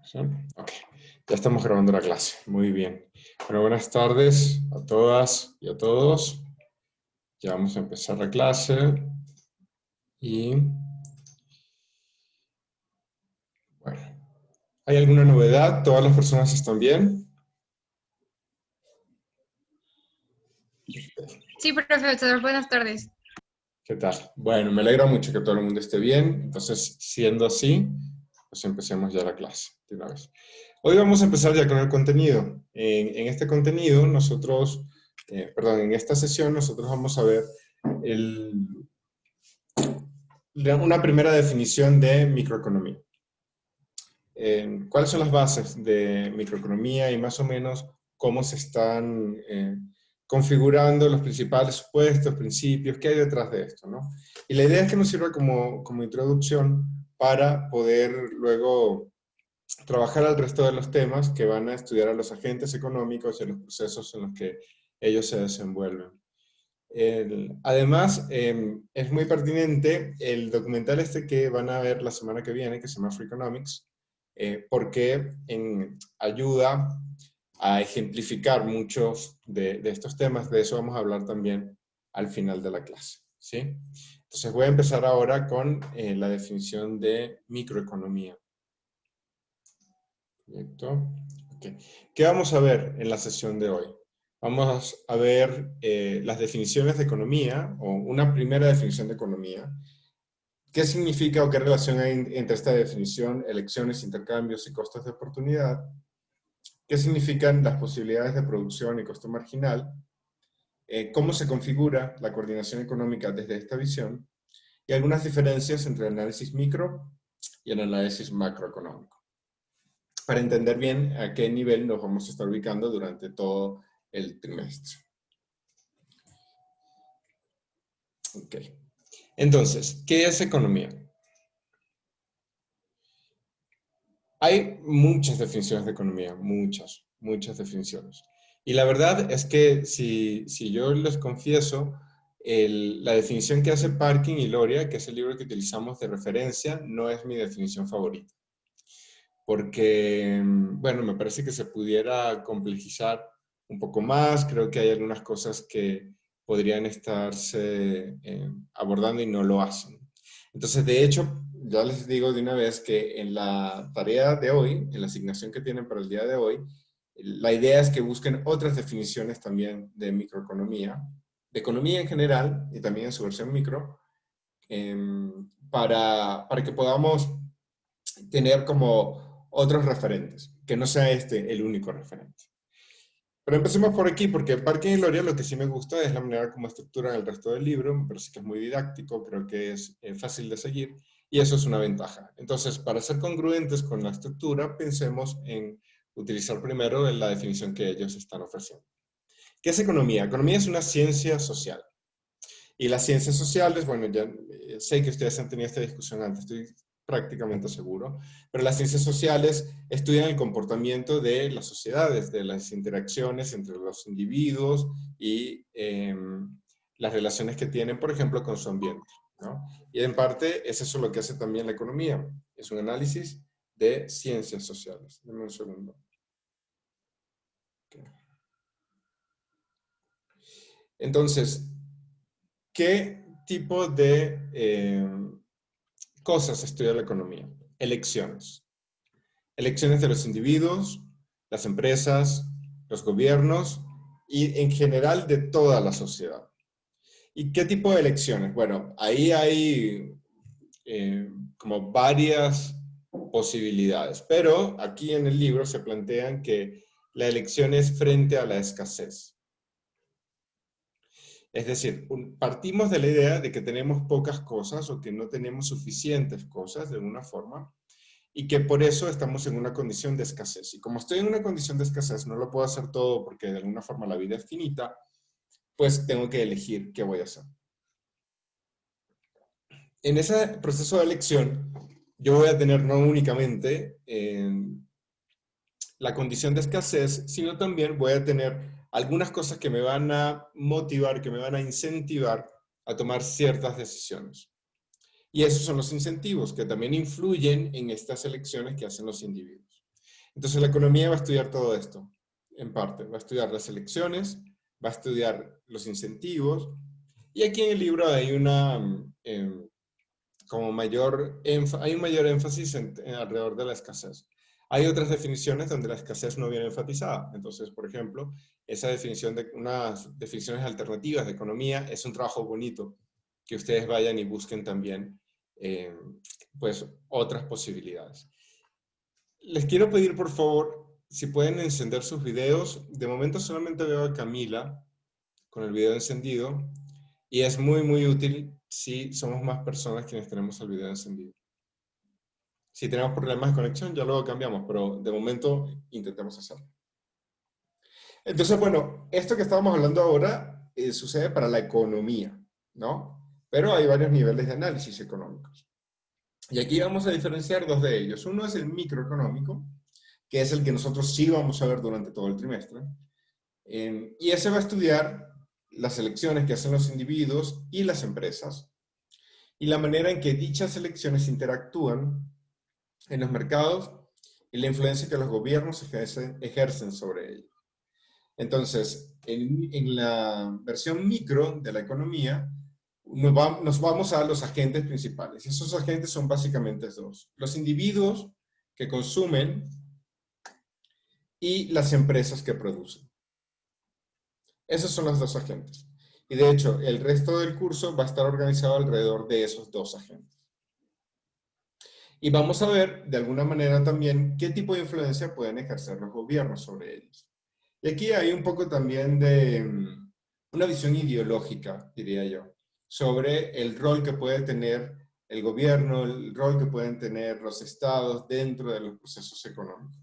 ¿Sí? Ok, ya estamos grabando la clase. Muy bien. Bueno, buenas tardes a todas y a todos. Ya vamos a empezar la clase. Y bueno, ¿hay alguna novedad? ¿Todas las personas están bien? Sí, profesor, buenas tardes. ¿Qué tal? Bueno, me alegra mucho que todo el mundo esté bien. Entonces, siendo así, pues empecemos ya la clase de una vez. Hoy vamos a empezar ya con el contenido. En este contenido, en esta sesión nosotros vamos a ver el, una primera definición de microeconomía. ¿Cuáles son las bases de microeconomía y más o menos cómo se están configurando los principales supuestos, principios, qué hay detrás de esto, ¿no? Y la idea es que nos sirva como introducción para poder luego trabajar al resto de los temas que van a estudiar a los agentes económicos y a los procesos en los que ellos se desenvuelven. Además, es muy pertinente el documental este que van a ver la semana que viene, que se llama Freakonomics, porque ayuda a ejemplificar muchos de estos temas. De eso vamos a hablar también al final de la clase, ¿sí? Entonces voy a empezar ahora con la definición de microeconomía. Perfecto. Okay. ¿Qué vamos a ver en la sesión de hoy? Vamos a ver las definiciones de economía, o una primera definición de economía. ¿Qué significa o qué relación hay entre esta definición, elecciones, intercambios y costos de oportunidad? ¿Qué significan las posibilidades de producción y costo marginal? ¿Cómo se configura la coordinación económica desde esta visión? Y algunas diferencias entre el análisis micro y el análisis macroeconómico, para entender bien a qué nivel nos vamos a estar ubicando durante todo el trimestre. Ok. Entonces, ¿qué es economía? Hay muchas definiciones de economía, muchas definiciones. Y la verdad es que si yo les confieso, la definición que hace Parkin y Loria, que es el libro que utilizamos de referencia, no es mi definición favorita. Porque, bueno, me parece que se pudiera complejizar un poco más. Creo que hay algunas cosas que podrían estarse abordando y no lo hacen. Entonces, de hecho, ya les digo de una vez que en la tarea de hoy, en la asignación que tienen para el día de hoy, la idea es que busquen otras definiciones también de microeconomía, de economía en general y también en su versión micro, para que podamos tener como otros referentes, que no sea este el único referente. Pero empecemos por aquí, porque Parkin y Loria lo que sí me gusta es la manera como estructuran el resto del libro. Me parece que es muy didáctico, creo que es fácil de seguir, y eso es una ventaja. Entonces, para ser congruentes con la estructura, pensemos en utilizar primero la definición que ellos están ofreciendo. ¿Qué es economía? Economía es una ciencia social. Y las ciencias sociales, bueno, ya sé que ustedes han tenido esta discusión antes, estoy prácticamente seguro, pero las ciencias sociales estudian el comportamiento de las sociedades, de las interacciones entre los individuos y las relaciones que tienen, por ejemplo, con su ambiente, ¿no? Y en parte es eso lo que hace también la economía, es un análisis de ciencias sociales. Dame un segundo. Okay. Entonces, ¿qué tipo de cosas estudia la economía? Elecciones. Elecciones de los individuos, las empresas, los gobiernos y en general de toda la sociedad. ¿Y qué tipo de elecciones? Bueno, ahí hay como varias posibilidades, pero aquí en el libro se plantean que la elección es frente a la escasez. Es decir, partimos de la idea de que tenemos pocas cosas o que no tenemos suficientes cosas de alguna forma y que por eso estamos en una condición de escasez. Y como estoy en una condición de escasez, no lo puedo hacer todo porque de alguna forma la vida es finita, pues tengo que elegir qué voy a hacer. En ese proceso de elección, yo voy a tener no únicamente la condición de escasez, sino también voy a tener algunas cosas que me van a motivar, que me van a incentivar a tomar ciertas decisiones. Y esos son los incentivos que también influyen en estas elecciones que hacen los individuos. Entonces la economía va a estudiar todo esto, en parte. Va a estudiar las elecciones, va a estudiar los incentivos, y aquí en el libro hay hay un mayor énfasis alrededor de la escasez. Hay otras definiciones donde la escasez no viene enfatizada. Entonces, por ejemplo, esa definición de unas definiciones alternativas de economía es un trabajo bonito que ustedes vayan y busquen también eh, pues otras posibilidades. Les quiero pedir, por favor, si pueden encender sus videos. De momento solamente veo a Camila con el video encendido y es muy, muy útil si somos más personas quienes tenemos el video encendido. Si tenemos problemas de conexión, ya luego cambiamos, pero de momento intentemos hacerlo. Entonces, bueno, esto que estábamos hablando ahora sucede para la economía, ¿no? Pero hay varios niveles de análisis económicos. Y aquí vamos a diferenciar dos de ellos. Uno es el microeconómico, que es el que nosotros sí vamos a ver durante todo el trimestre. Y ese va a estudiar las elecciones que hacen los individuos y las empresas, y la manera en que dichas elecciones interactúan en los mercados y la influencia que los gobiernos ejercen sobre ellos. Entonces, en la versión micro de la economía, nos vamos a los agentes principales. Esos agentes son básicamente dos: los individuos que consumen y las empresas que producen. Esos son los dos agentes. Y de hecho, el resto del curso va a estar organizado alrededor de esos dos agentes. Y vamos a ver, de alguna manera también, qué tipo de influencia pueden ejercer los gobiernos sobre ellos. Y aquí hay un poco también de una visión ideológica, diría yo, sobre el rol que puede tener el gobierno, el rol que pueden tener los estados dentro de los procesos económicos.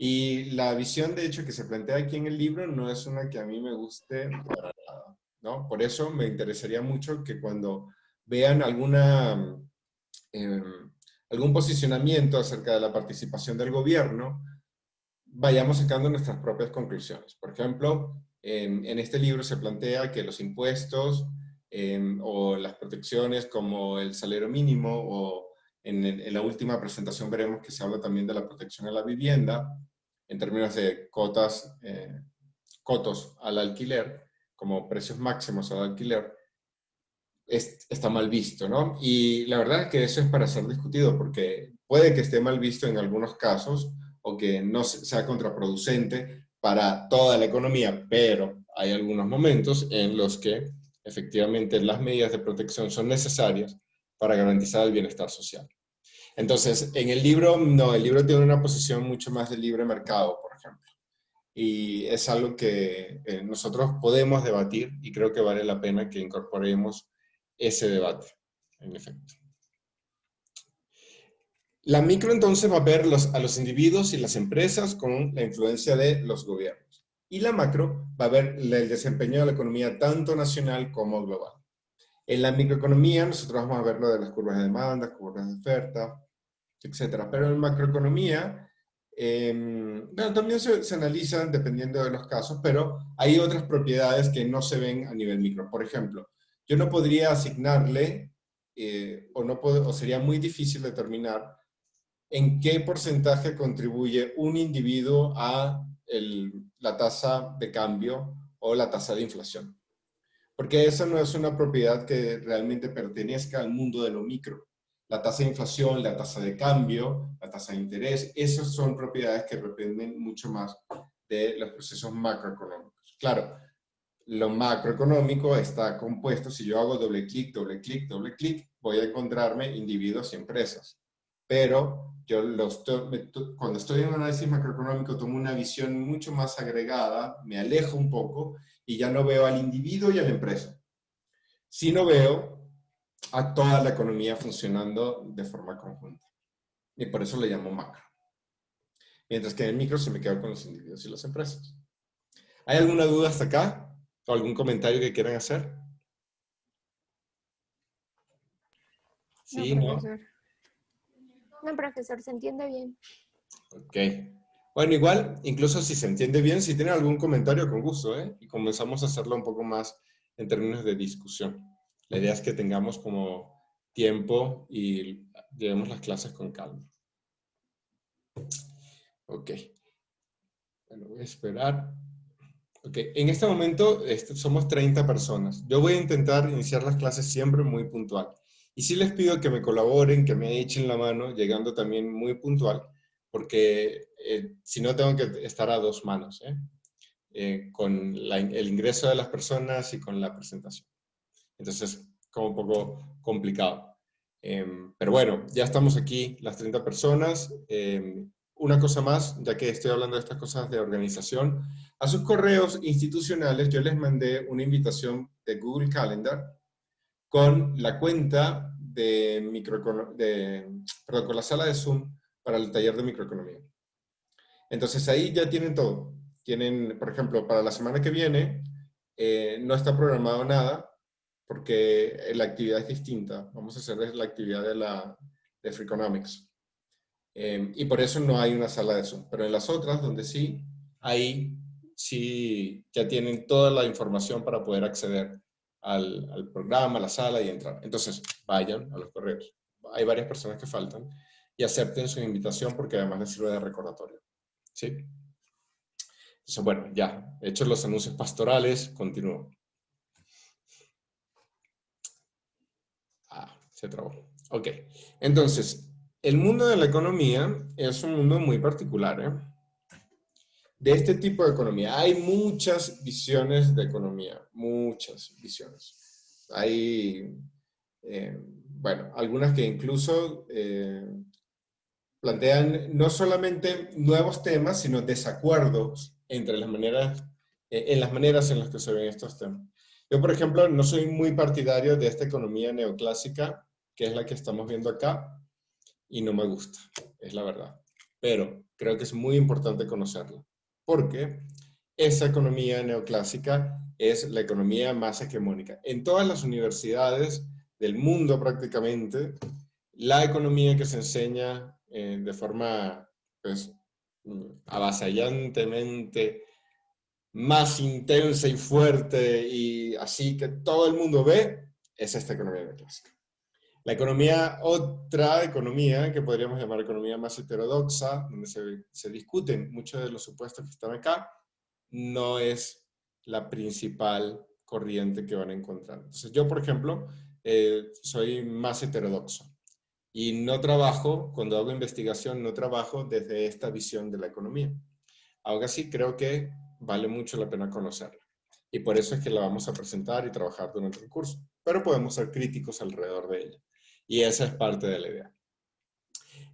Y la visión, de hecho, que se plantea aquí en el libro no es una que a mí me guste para nada, ¿no? Por eso me interesaría mucho que cuando vean eh, algún posicionamiento acerca de la participación del gobierno, vayamos sacando nuestras propias conclusiones. Por ejemplo, en este libro se plantea que los impuestos o las protecciones como el salario mínimo, o en la última presentación veremos que se habla también de la protección a la vivienda, en términos de cotos al alquiler, como precios máximos al alquiler, está mal visto, ¿no? Y la verdad es que eso es para ser discutido, porque puede que esté mal visto en algunos casos o que no sea contraproducente para toda la economía, pero hay algunos momentos en los que efectivamente las medidas de protección son necesarias para garantizar el bienestar social. Entonces, en el libro, no, el libro tiene una posición mucho más de libre mercado, por ejemplo. Y es algo que nosotros podemos debatir y creo que vale la pena que incorporemos ese debate, en efecto. La micro entonces va a ver a los individuos y las empresas con la influencia de los gobiernos. Y la macro va a ver el desempeño de la economía tanto nacional como global. En la microeconomía nosotros vamos a ver lo de las curvas de demanda, curvas de oferta, etcétera. Pero en macroeconomía, bueno, también se analizan dependiendo de los casos, pero hay otras propiedades que no se ven a nivel micro. Por ejemplo, yo no podría asignarle, o sería muy difícil determinar en qué porcentaje contribuye un individuo a la tasa de cambio o la tasa de inflación. Porque esa no es una propiedad que realmente pertenezca al mundo de lo micro. La tasa de inflación, la tasa de cambio, la tasa de interés, esas son propiedades que dependen mucho más de los procesos macroeconómicos. Claro, lo macroeconómico está compuesto, si yo hago doble clic, doble clic, doble clic, voy a encontrarme individuos y empresas. Pero yo cuando estoy en un análisis macroeconómico tomo una visión mucho más agregada, me alejo un poco y ya no veo al individuo y a la empresa, sino veo a toda la economía funcionando de forma conjunta. Y por eso le llamo macro. Mientras que en el micro se me queda con los individuos y las empresas. ¿Hay alguna duda hasta acá? ¿O algún comentario que quieran hacer? No, Sí, ¿no? profesor. No, profesor, se entiende bien. Ok. Bueno, igual, incluso si se entiende bien, si tienen algún comentario, con gusto, ¿eh? Y comenzamos a hacerlo un poco más en términos de discusión. La idea es que tengamos como tiempo y llevemos las clases con calma. Ok. Bueno, voy a esperar. Ok, en este momento somos 30 personas. Yo voy a intentar iniciar las clases siempre muy puntual. Y sí les pido que me colaboren, que me echen la mano, llegando también muy puntual, porque si no tengo que estar a dos manos, con el ingreso de las personas y con la presentación. Entonces, como un poco complicado. Pero bueno, ya estamos aquí, las 30 personas. Una cosa más, ya que estoy hablando de estas cosas de organización, a sus correos institucionales yo les mandé una invitación de Google Calendar con la cuenta perdón, con la sala de Zoom para el taller de microeconomía. Entonces ahí ya tienen todo. Tienen, por ejemplo, para la semana que viene no está programado nada porque la actividad es distinta. Vamos a hacer la actividad de Freakonomics. Y por eso no hay una sala de Zoom. Pero en las otras, donde sí, ahí sí ya tienen toda la información para poder acceder al programa, a la sala y entrar. Entonces, vayan a los correos. Hay varias personas que faltan y acepten su invitación porque además les sirve de recordatorio. ¿Sí? Entonces, bueno, ya, hechos los anuncios pastorales, continúo. Se trabó. Ok, entonces, el mundo de la economía es un mundo muy particular, ¿eh? De este tipo de economía. Hay muchas visiones de economía, muchas visiones. Hay, bueno, algunas que incluso plantean no solamente nuevos temas, sino desacuerdos entre las maneras, en las maneras en las que se ven estos temas. Yo, por ejemplo, no soy muy partidario de esta economía neoclásica, que es la que estamos viendo acá, y no me gusta, es la verdad. Pero creo que es muy importante conocerla, porque esa economía neoclásica es la economía más hegemónica. En todas las universidades del mundo prácticamente, la economía que se enseña de forma pues, avasallantemente más intensa y fuerte y así que todo el mundo ve, es esta economía neoclásica. La economía, otra economía que podríamos llamar economía más heterodoxa, donde se discuten muchos de los supuestos que están acá, no es la principal corriente que van a encontrar. Entonces yo, por ejemplo, soy más heterodoxo y no trabajo, cuando hago investigación, no trabajo desde esta visión de la economía. Aún así, creo que vale mucho la pena conocerla. Y por eso es que la vamos a presentar y trabajar durante el curso. Pero podemos ser críticos alrededor de ella. Y esa es parte de la idea.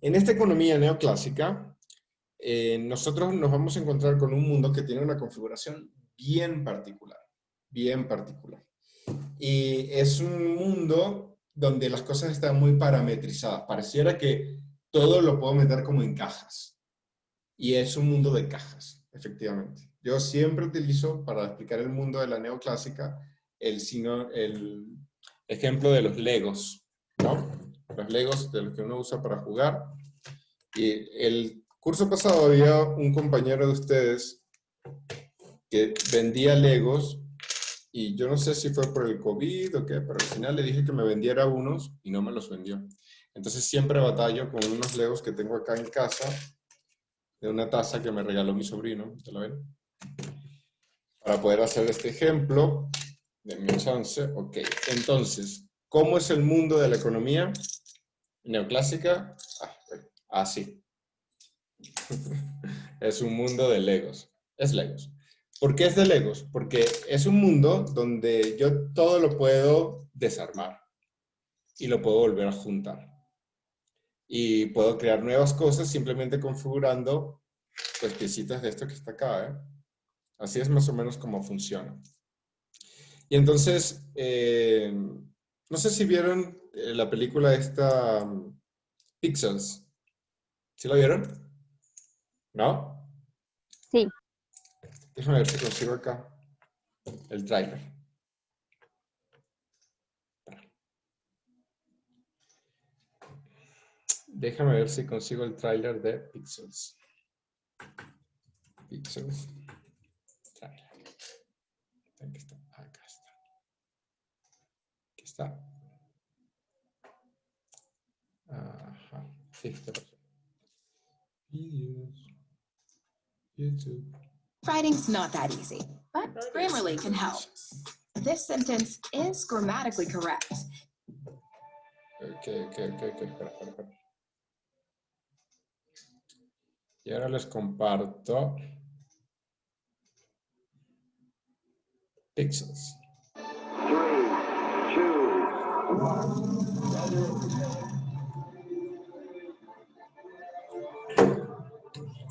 En esta economía neoclásica, nosotros nos vamos a encontrar con un mundo que tiene una configuración bien particular. Bien particular. Y es un mundo donde las cosas están muy parametrizadas. Pareciera que todo lo puedo meter como en cajas. Y es un mundo de cajas, efectivamente. Yo siempre utilizo, para explicar el mundo de la neoclásica, el ejemplo de los Legos, ¿no? Los Legos de los que uno usa para jugar. Y el curso pasado había un compañero de ustedes que vendía Legos y yo no sé si fue por el COVID o qué, pero al final le dije que me vendiera unos y no me los vendió. Entonces siempre batallo con unos Legos que tengo acá en casa, de una taza que me regaló mi sobrino, ¿te la ven? Para poder hacer este ejemplo, denme un chance, ok. Entonces, ¿cómo es el mundo de la economía neoclásica? Así. Es un mundo de Legos. Es Legos. ¿Por qué es de Legos? Porque es un mundo donde yo todo lo puedo desarmar y lo puedo volver a juntar. Y puedo crear nuevas cosas simplemente configurando pues piecitas de esto que está acá, ¿eh? Así es más o menos como funciona. Y entonces, no sé si vieron la película esta, Pixels. ¿Sí la vieron? ¿No? Sí. Déjame ver si consigo acá el tráiler. Déjame ver si consigo el tráiler de Pixels. Pixels. Tráiler. Aquí está. Acá está. Aquí está. Ajá. Sí, está perfecto. Videos. YouTube. Writing's not that easy, but Grammarly can help. This sentence is grammatically correct. Ok, espera. Y ahora les comparto Pixels. 3, 2, 1.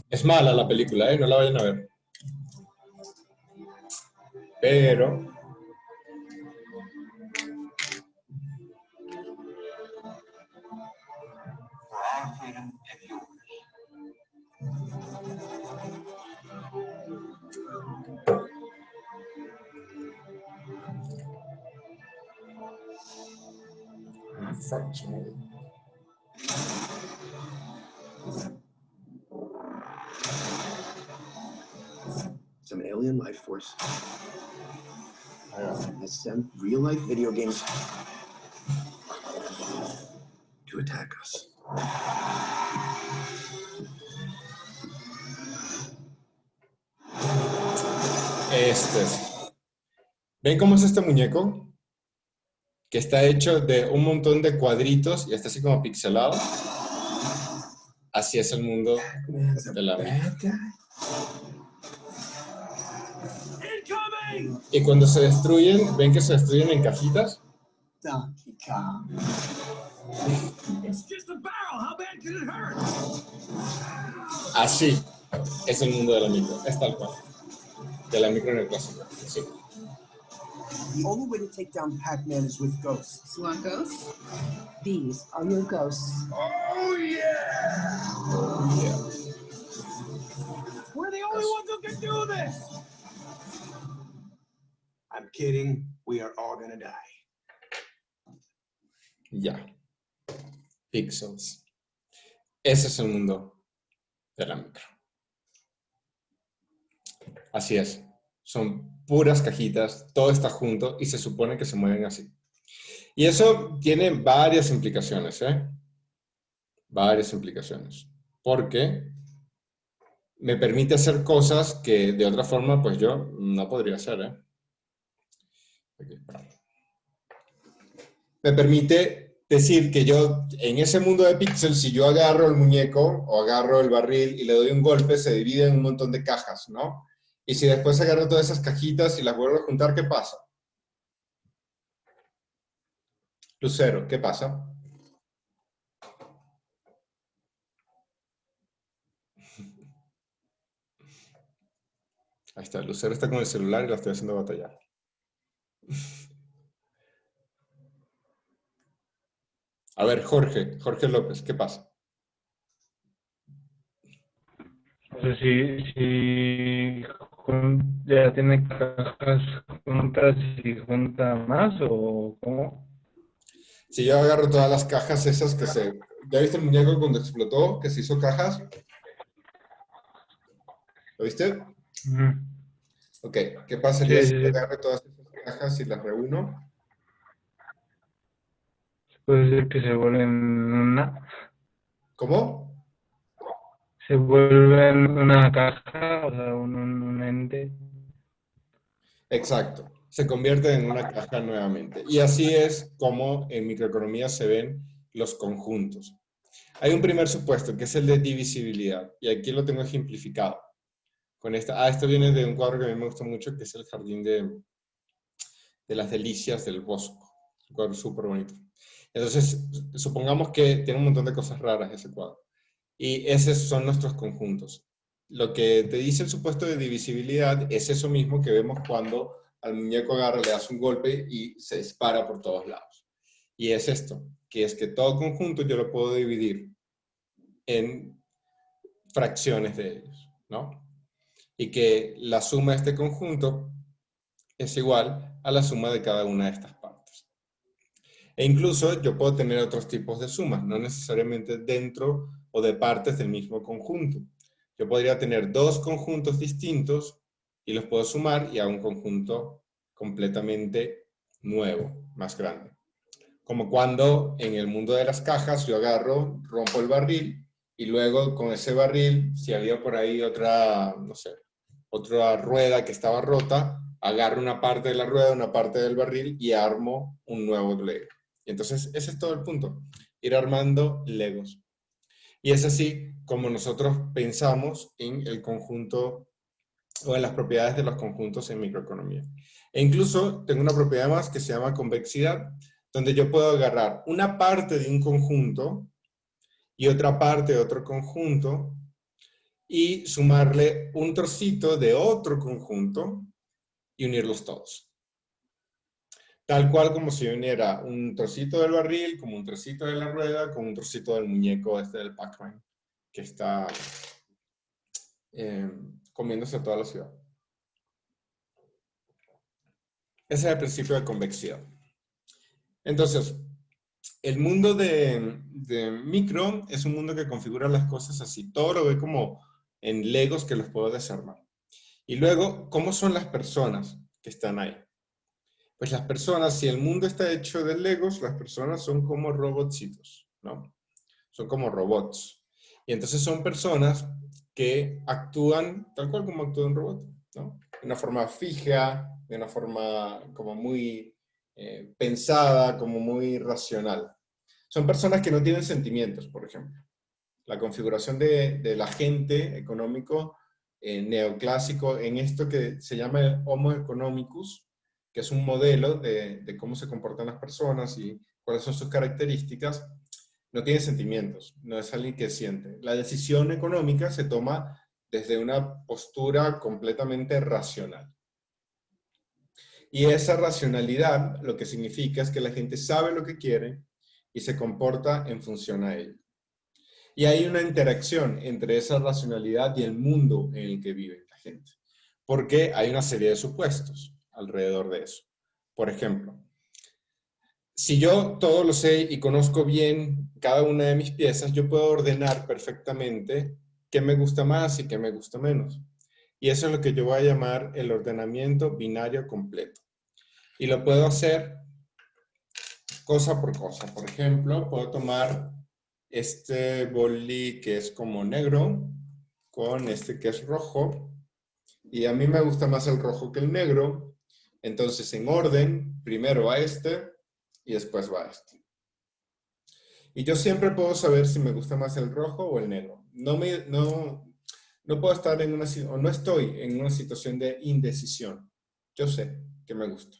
Es mala la película, no la vayan a ver. Pero functional. Some alien life force has sent real-life video games to attack us. ¿Ven cómo es este muñeco? Que está hecho de un montón de cuadritos y está así como pixelado. Así es el mundo de la vida. Y cuando se destruyen, ¿ven que se destruyen en cajitas? Donkey Kong. Así es el mundo de la micro. Es tal cual. De la micro neoclásica. Sí. The only way to take down Pac-Man is with ghosts. You want ghosts? These are your ghosts. Oh, yeah! We're the only ones who can do this! I'm kidding. We are all gonna die. Ya. Pixels. Ese es el mundo de la micro. Así es. Son puras cajitas, todo está junto y se supone que se mueven así. Y eso tiene varias implicaciones, ¿eh? Varias implicaciones. Porque me permite hacer cosas que de otra forma, pues yo no podría hacer, ¿eh? Me permite decir que yo, en ese mundo de píxeles, si yo agarro el muñeco o agarro el barril y le doy un golpe, se divide en un montón de cajas, ¿no? Y si después agarro todas esas cajitas y las vuelvo a juntar, ¿qué pasa? Lucero, ¿qué pasa? Ahí está, Lucero está con el celular y la estoy haciendo batallar. A ver, Jorge López, ¿qué pasa? Pues si ya tiene cajas juntas y junta más, ¿o cómo? Si yo agarro todas las cajas esas que se... ¿Ya viste el muñeco cuando explotó, que se hizo cajas? ¿Lo viste? Ujú. Ok, ¿qué pasaría Sí, si sí, yo sí. agarro todas esas cajas y las reúno? Puede ser que se vuelven una, ¿Cómo? se vuelven una caja, o sea, un ente. Exacto, se convierte en una caja nuevamente. Y así es como en microeconomía se ven los conjuntos. Hay un primer supuesto, que es el de divisibilidad, y aquí lo tengo ejemplificado. Con esto viene de un cuadro que a mí me gusta mucho, que es el Jardín de las Delicias del Bosco. Un cuadro súper bonito. Entonces, supongamos que tiene un montón de cosas raras ese cuadro. Y esos son nuestros conjuntos. Lo que te dice el supuesto de divisibilidad es eso mismo que vemos cuando al muñeco agarra, le das un golpe y se dispara por todos lados. Y es esto, que es que todo conjunto yo lo puedo dividir en fracciones de ellos, ¿no? Y que la suma de este conjunto es igual a la suma de cada una de estas partes. E incluso yo puedo tener otros tipos de sumas, no necesariamente dentro o de partes del mismo conjunto. Yo podría tener dos conjuntos distintos y los puedo sumar y a un conjunto completamente nuevo, más grande. Como cuando en el mundo de las cajas yo agarro, rompo el barril y luego con ese barril, si había por ahí otra, no sé, otra rueda que estaba rota, agarro una parte de la rueda, una parte del barril y armo un nuevo Lego. Y entonces ese es todo el punto, ir armando Legos. Y es así como nosotros pensamos en el conjunto o en las propiedades de los conjuntos en microeconomía. E incluso tengo una propiedad más que se llama convexidad, donde yo puedo agarrar una parte de un conjunto y otra parte de otro conjunto y sumarle un trocito de otro conjunto y unirlos todos. Tal cual como si uniera un trocito del barril, como un trocito de la rueda, con un trocito del muñeco este del Pac-Man, que está comiéndose toda la ciudad. Ese es el principio de convexidad. Entonces, el mundo de micro es un mundo que configura las cosas así. Todo lo ve como en Legos que los puedo desarmar. Y luego, ¿cómo son las personas que están ahí? Pues las personas, si el mundo está hecho de Legos, las personas son como robotcitos, ¿no? Son como robots. Y entonces son personas que actúan tal cual como actúa un robot, ¿no? De una forma fija, de una forma como muy pensada, como muy racional. Son personas que no tienen sentimientos, por ejemplo. La configuración del agente económico neoclásico en esto que se llama el Homo economicus, que es un modelo de cómo se comportan las personas y cuáles son sus características, no tiene sentimientos, no es alguien que siente. La decisión económica se toma desde una postura completamente racional. Y esa racionalidad lo que significa es que la gente sabe lo que quiere y se comporta en función a ello. Y hay una interacción entre esa racionalidad y el mundo en el que vive la gente. Porque hay una serie de supuestos alrededor de eso. Por ejemplo, si yo todo lo sé y conozco bien cada una de mis piezas, yo puedo ordenar perfectamente qué me gusta más y qué me gusta menos. Y eso es lo que yo voy a llamar el ordenamiento binario completo. Y lo puedo hacer cosa por cosa. Por ejemplo, puedo tomar este boli que es como negro con este que es rojo. Y a mí me gusta más el rojo que el negro. Entonces, en orden, primero va este y después va este. Y yo siempre puedo saber si me gusta más el rojo o el negro. No puedo estar en o no estoy en una situación de indecisión. Yo sé que me gusta.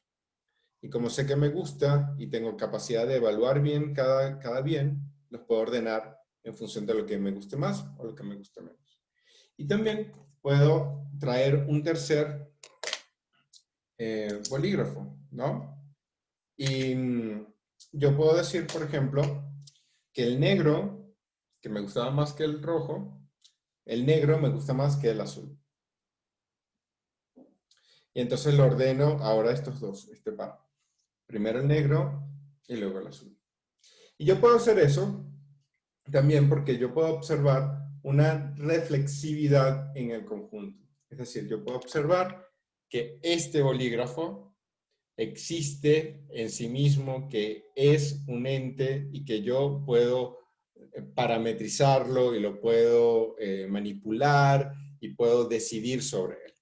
Y como sé que me gusta y tengo capacidad de evaluar bien cada bien, los puedo ordenar en función de lo que me guste más o lo que me guste menos. Y también puedo traer un tercer bolígrafo, ¿no? Y yo puedo decir, por ejemplo, que el negro, que me gustaba más que el rojo, el negro me gusta más que el azul. Y entonces lo ordeno ahora estos dos, este par. Primero el negro y luego el azul. Y yo puedo hacer eso también porque yo puedo observar una reflexividad en el conjunto. Es decir, yo puedo observar que este bolígrafo existe en sí mismo, que es un ente y que yo puedo parametrizarlo y lo puedo manipular y puedo decidir sobre él.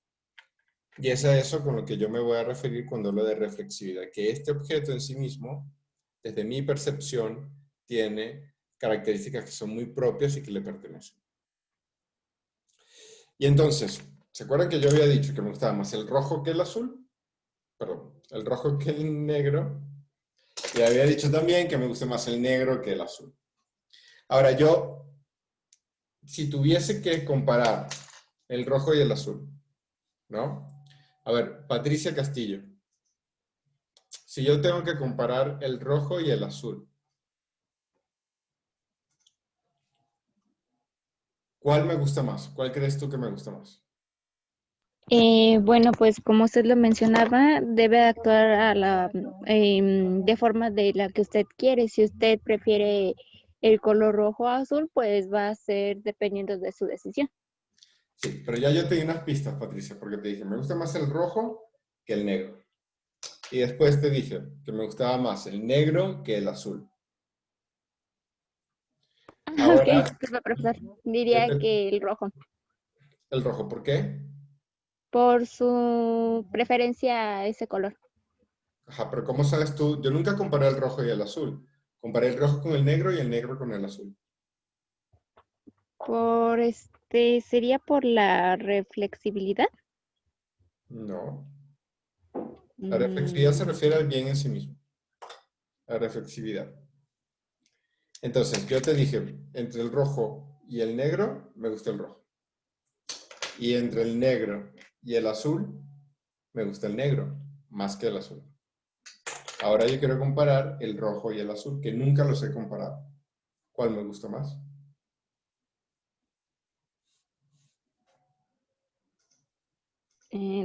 Y es a eso con lo que yo me voy a referir cuando hablo de reflexividad, que este objeto en sí mismo, desde mi percepción, tiene características que son muy propias y que le pertenecen. Y entonces, ¿se acuerdan que yo había dicho que me gustaba más el rojo que el azul? Perdón, el rojo que el negro. Y había dicho también que me gusta más el negro que el azul. Ahora yo, si tuviese que comparar el rojo y el azul, ¿no? A ver, Patricia Castillo. Si yo tengo que comparar el rojo y el azul, ¿cuál me gusta más? ¿Cuál crees tú que me gusta más? Bueno, pues como usted lo mencionaba, debe actuar de forma de la que usted quiere. Si usted prefiere el color rojo o azul, pues va a ser dependiendo de su decisión. Sí, pero ya yo te di unas pistas, Patricia, porque te dije, me gusta más el rojo que el negro. Y después te dije que me gustaba más el negro que el azul. Ok, Ahora, disculpa, profesor. Diría que el rojo, el rojo, ¿por qué? por su preferencia a ese color. Ajá, pero ¿cómo sabes tú? Yo nunca comparé el rojo y el azul. Comparé el rojo con el negro y el negro con el azul. Sería por la reflexibilidad. No. La reflexividad se refiere al bien en sí mismo. La reflexividad. Entonces, yo te dije, entre el rojo y el negro, me gusta el rojo. Y entre el negro y el azul, me gusta el negro, más que el azul. Ahora yo quiero comparar el rojo y el azul, que nunca los he comparado. ¿Cuál me gusta más?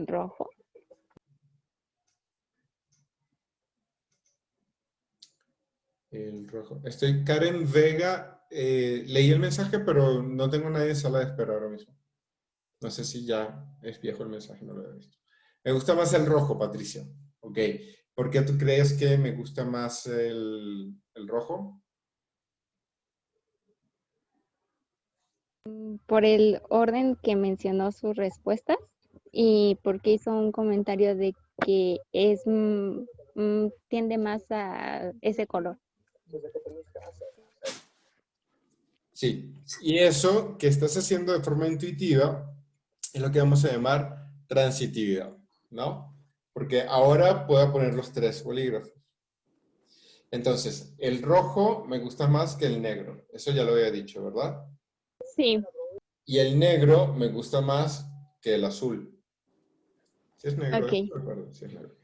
Rojo. El rojo. Estoy Karen Vega. Leí el mensaje, pero no tengo nadie en sala de espera ahora mismo. No sé si ya es viejo el mensaje, no lo he visto. Me gusta más el rojo, Patricia. Ok. ¿Por qué tú crees que me gusta más el rojo? Por el orden que mencionó sus respuestas y porque hizo un comentario de que tiende más a ese color. Sí. Y eso que estás haciendo de forma intuitiva es lo que vamos a llamar transitividad, ¿no? Porque ahora puedo poner los tres bolígrafos. Entonces, el rojo me gusta más que el negro. Eso ya lo había dicho, ¿verdad? Sí, Y el negro me gusta más que el azul. Si es negro, ok. no recuerdo si es negro.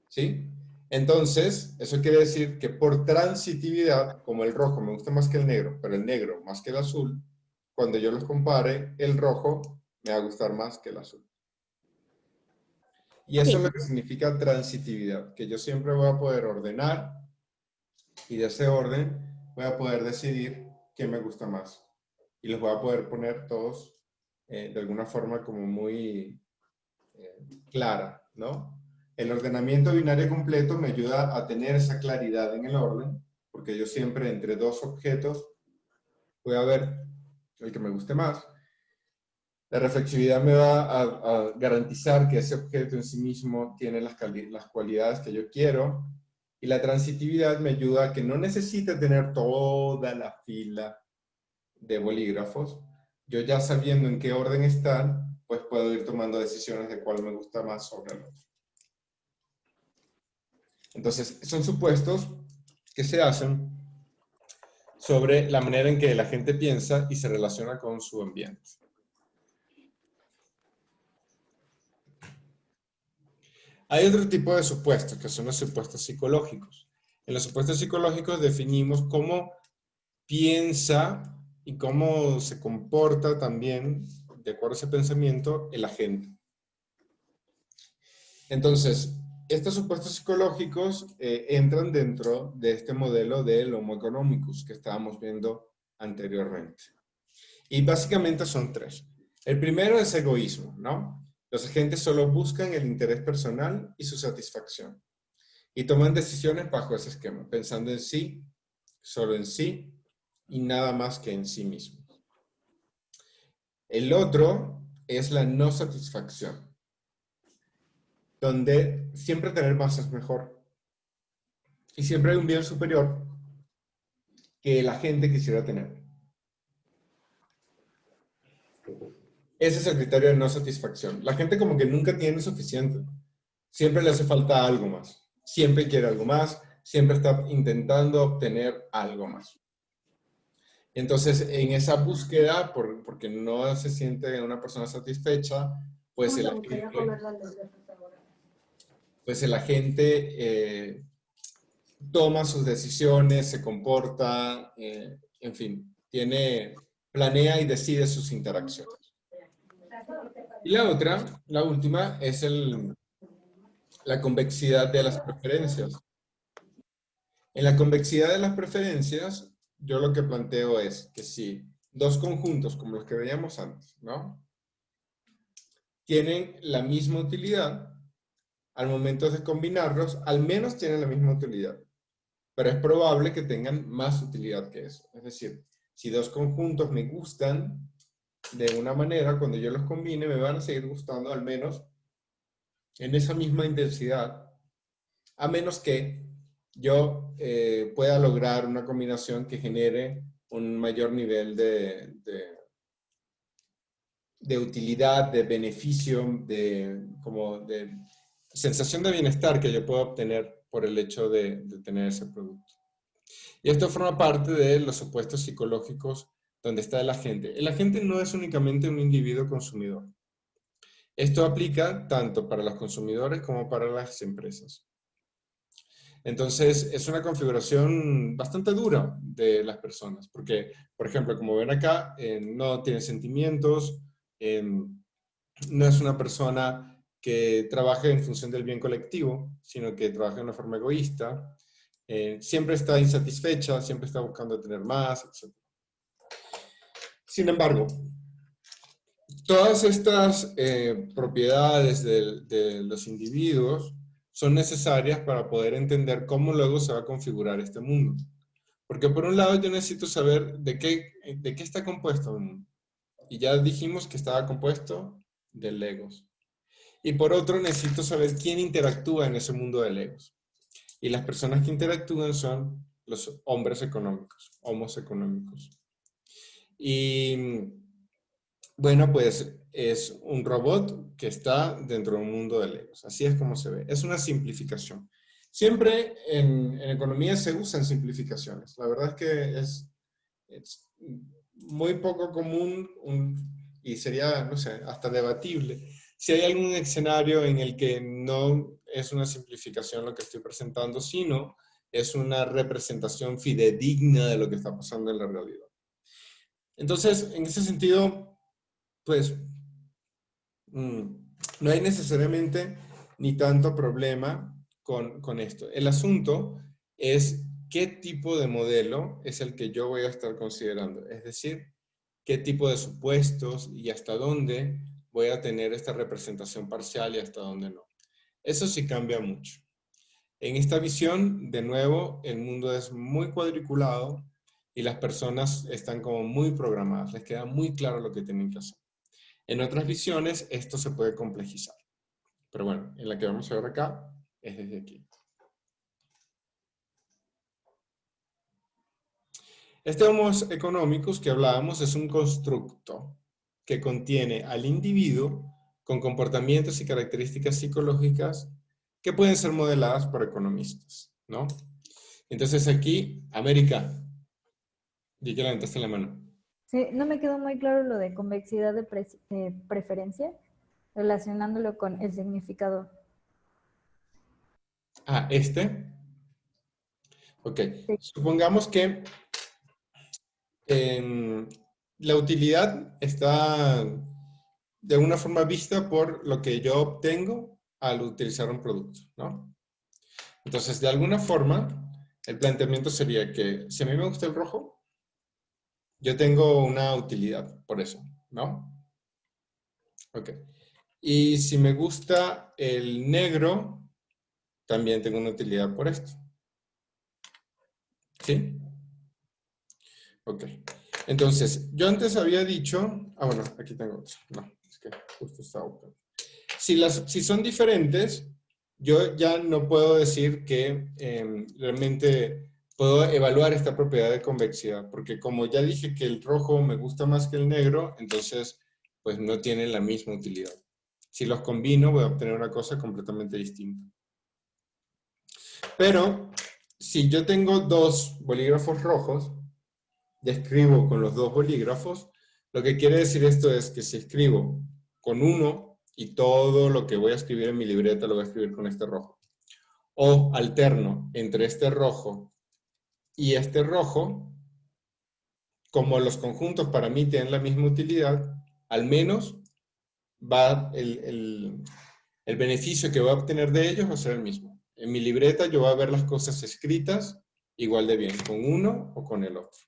¿Sí? Entonces, eso quiere decir que por transitividad, como el rojo me gusta más que el negro, pero el negro más que el azul, cuando yo los compare, el rojo me va a gustar más que el azul. Y eso Sí. es lo que significa transitividad, que yo siempre voy a poder ordenar y de ese orden voy a poder decidir qué me gusta más. Y los voy a poder poner todos de alguna forma como muy clara, ¿no? El ordenamiento binario completo me ayuda a tener esa claridad en el orden, porque yo siempre entre dos objetos voy a ver el que me guste más. La reflexividad me va a garantizar que ese objeto en sí mismo tiene las cualidades que yo quiero. Y la transitividad me ayuda a que no necesite tener toda la fila de bolígrafos. Yo ya sabiendo en qué orden están, pues puedo ir tomando decisiones de cuál me gusta más sobre el otro. Entonces, son supuestos que se hacen sobre la manera en que la gente piensa y se relaciona con su ambiente. Hay otro tipo de supuestos, que son los supuestos psicológicos. En los supuestos psicológicos definimos cómo piensa y cómo se comporta también, de acuerdo a ese pensamiento, el agente. Entonces, estos supuestos psicológicos entran dentro de este modelo del Homo economicus que estábamos viendo anteriormente. Y básicamente son tres. El primero es egoísmo, ¿no? Los agentes solo buscan el interés personal y su satisfacción. Y toman decisiones bajo ese esquema, pensando en sí, solo en sí, y nada más que en sí mismos. El otro es la no satisfacción, donde siempre tener más es mejor. Y siempre hay un bien superior que la gente quisiera tener. Ese es el criterio de no satisfacción. La gente como que nunca tiene suficiente. Siempre le hace falta algo más. Siempre quiere algo más. Siempre está intentando obtener algo más. Entonces, en esa búsqueda, porque no se siente una persona satisfecha, pues el agente toma sus decisiones, se comporta, en fin, planea y decide sus interacciones. Y la última, es la convexidad de las preferencias. En la convexidad de las preferencias, yo lo que planteo es que si dos conjuntos como los que veíamos antes, ¿no? Tienen la misma utilidad, al momento de combinarlos, al menos tienen la misma utilidad. Pero es probable que tengan más utilidad que eso. Es decir, Si dos conjuntos me gustan de una manera, cuando yo los combine me van a seguir gustando al menos en esa misma intensidad, a menos que yo pueda lograr una combinación que genere un mayor nivel de utilidad, de beneficio, como de sensación de bienestar que yo puedo obtener por el hecho de tener ese producto. Y esto forma parte de los supuestos psicológicos donde está el agente. El agente no es únicamente un individuo consumidor. Esto aplica tanto para los consumidores como para las empresas. Entonces, es una configuración bastante dura de las personas, porque, por ejemplo, como ven acá, no tiene sentimientos, no es una persona que trabaje en función del bien colectivo, sino que trabaja de una forma egoísta, siempre está insatisfecha, siempre está buscando tener más, etc. Sin embargo, todas estas propiedades de los individuos son necesarias para poder entender cómo luego se va a configurar este mundo. Porque por un lado yo necesito saber de qué está compuesto el mundo. Y ya dijimos que estaba compuesto de Legos. Y por otro necesito saber quién interactúa en ese mundo de Legos. Y las personas que interactúan son los hombres económicos, homos económicos. Y bueno, pues es un robot que está dentro de un mundo de Legos. Así es como se ve. Es una simplificación. Siempre en economía se usan simplificaciones. La verdad es que es muy poco común y sería, no sé, hasta debatible. Si hay algún escenario en el que no es una simplificación lo que estoy presentando, sino es una representación fidedigna de lo que está pasando en la realidad. Entonces, en ese sentido, pues, no hay necesariamente ni tanto problema con esto. El asunto es qué tipo de modelo es el que yo voy a estar considerando. Es decir, qué tipo de supuestos y hasta dónde voy a tener esta representación parcial y hasta dónde no. Eso sí cambia mucho. En esta visión, de nuevo, el mundo es muy cuadriculado y las personas están como muy programadas. Les queda muy claro lo que tienen que hacer. En otras visiones, esto se puede complejizar. Pero bueno, en la que vamos a ver acá es desde aquí. Este Homo economicus que hablábamos es un constructo que contiene al individuo con comportamientos y características psicológicas que pueden ser modeladas por economistas, ¿no? Entonces aquí, América, di que levantaste la mano. Sí, no me quedó muy claro lo de convexidad de preferencia, relacionándolo con el significador. Ah, ¿este? Ok. Sí. Supongamos que la utilidad está de alguna forma vista por lo que yo obtengo al utilizar un producto, ¿no? Entonces, de alguna forma, el planteamiento sería que si a mí me gusta el rojo, yo tengo una utilidad por eso, ¿no? Ok. Y si me gusta el negro, también tengo una utilidad por esto. ¿Sí? Ok. Entonces, yo antes había dicho... Ah, bueno, aquí tengo otro. No, es que justo estaba buscando. Si son diferentes, yo ya no puedo decir que realmente puedo evaluar esta propiedad de convexidad, porque como ya dije que el rojo me gusta más que el negro, entonces pues no tienen la misma utilidad. Si los combino voy a obtener una cosa completamente distinta. Pero si yo tengo dos bolígrafos rojos, y escribo con los dos bolígrafos, lo que quiere decir esto es que si escribo con uno y todo lo que voy a escribir en mi libreta lo voy a escribir con este rojo, o alterno entre este rojo y este rojo, como los conjuntos para mí tienen la misma utilidad, al menos va el beneficio que voy a obtener de ellos va a ser el mismo. En mi libreta yo voy a ver las cosas escritas igual de bien, con uno o con el otro.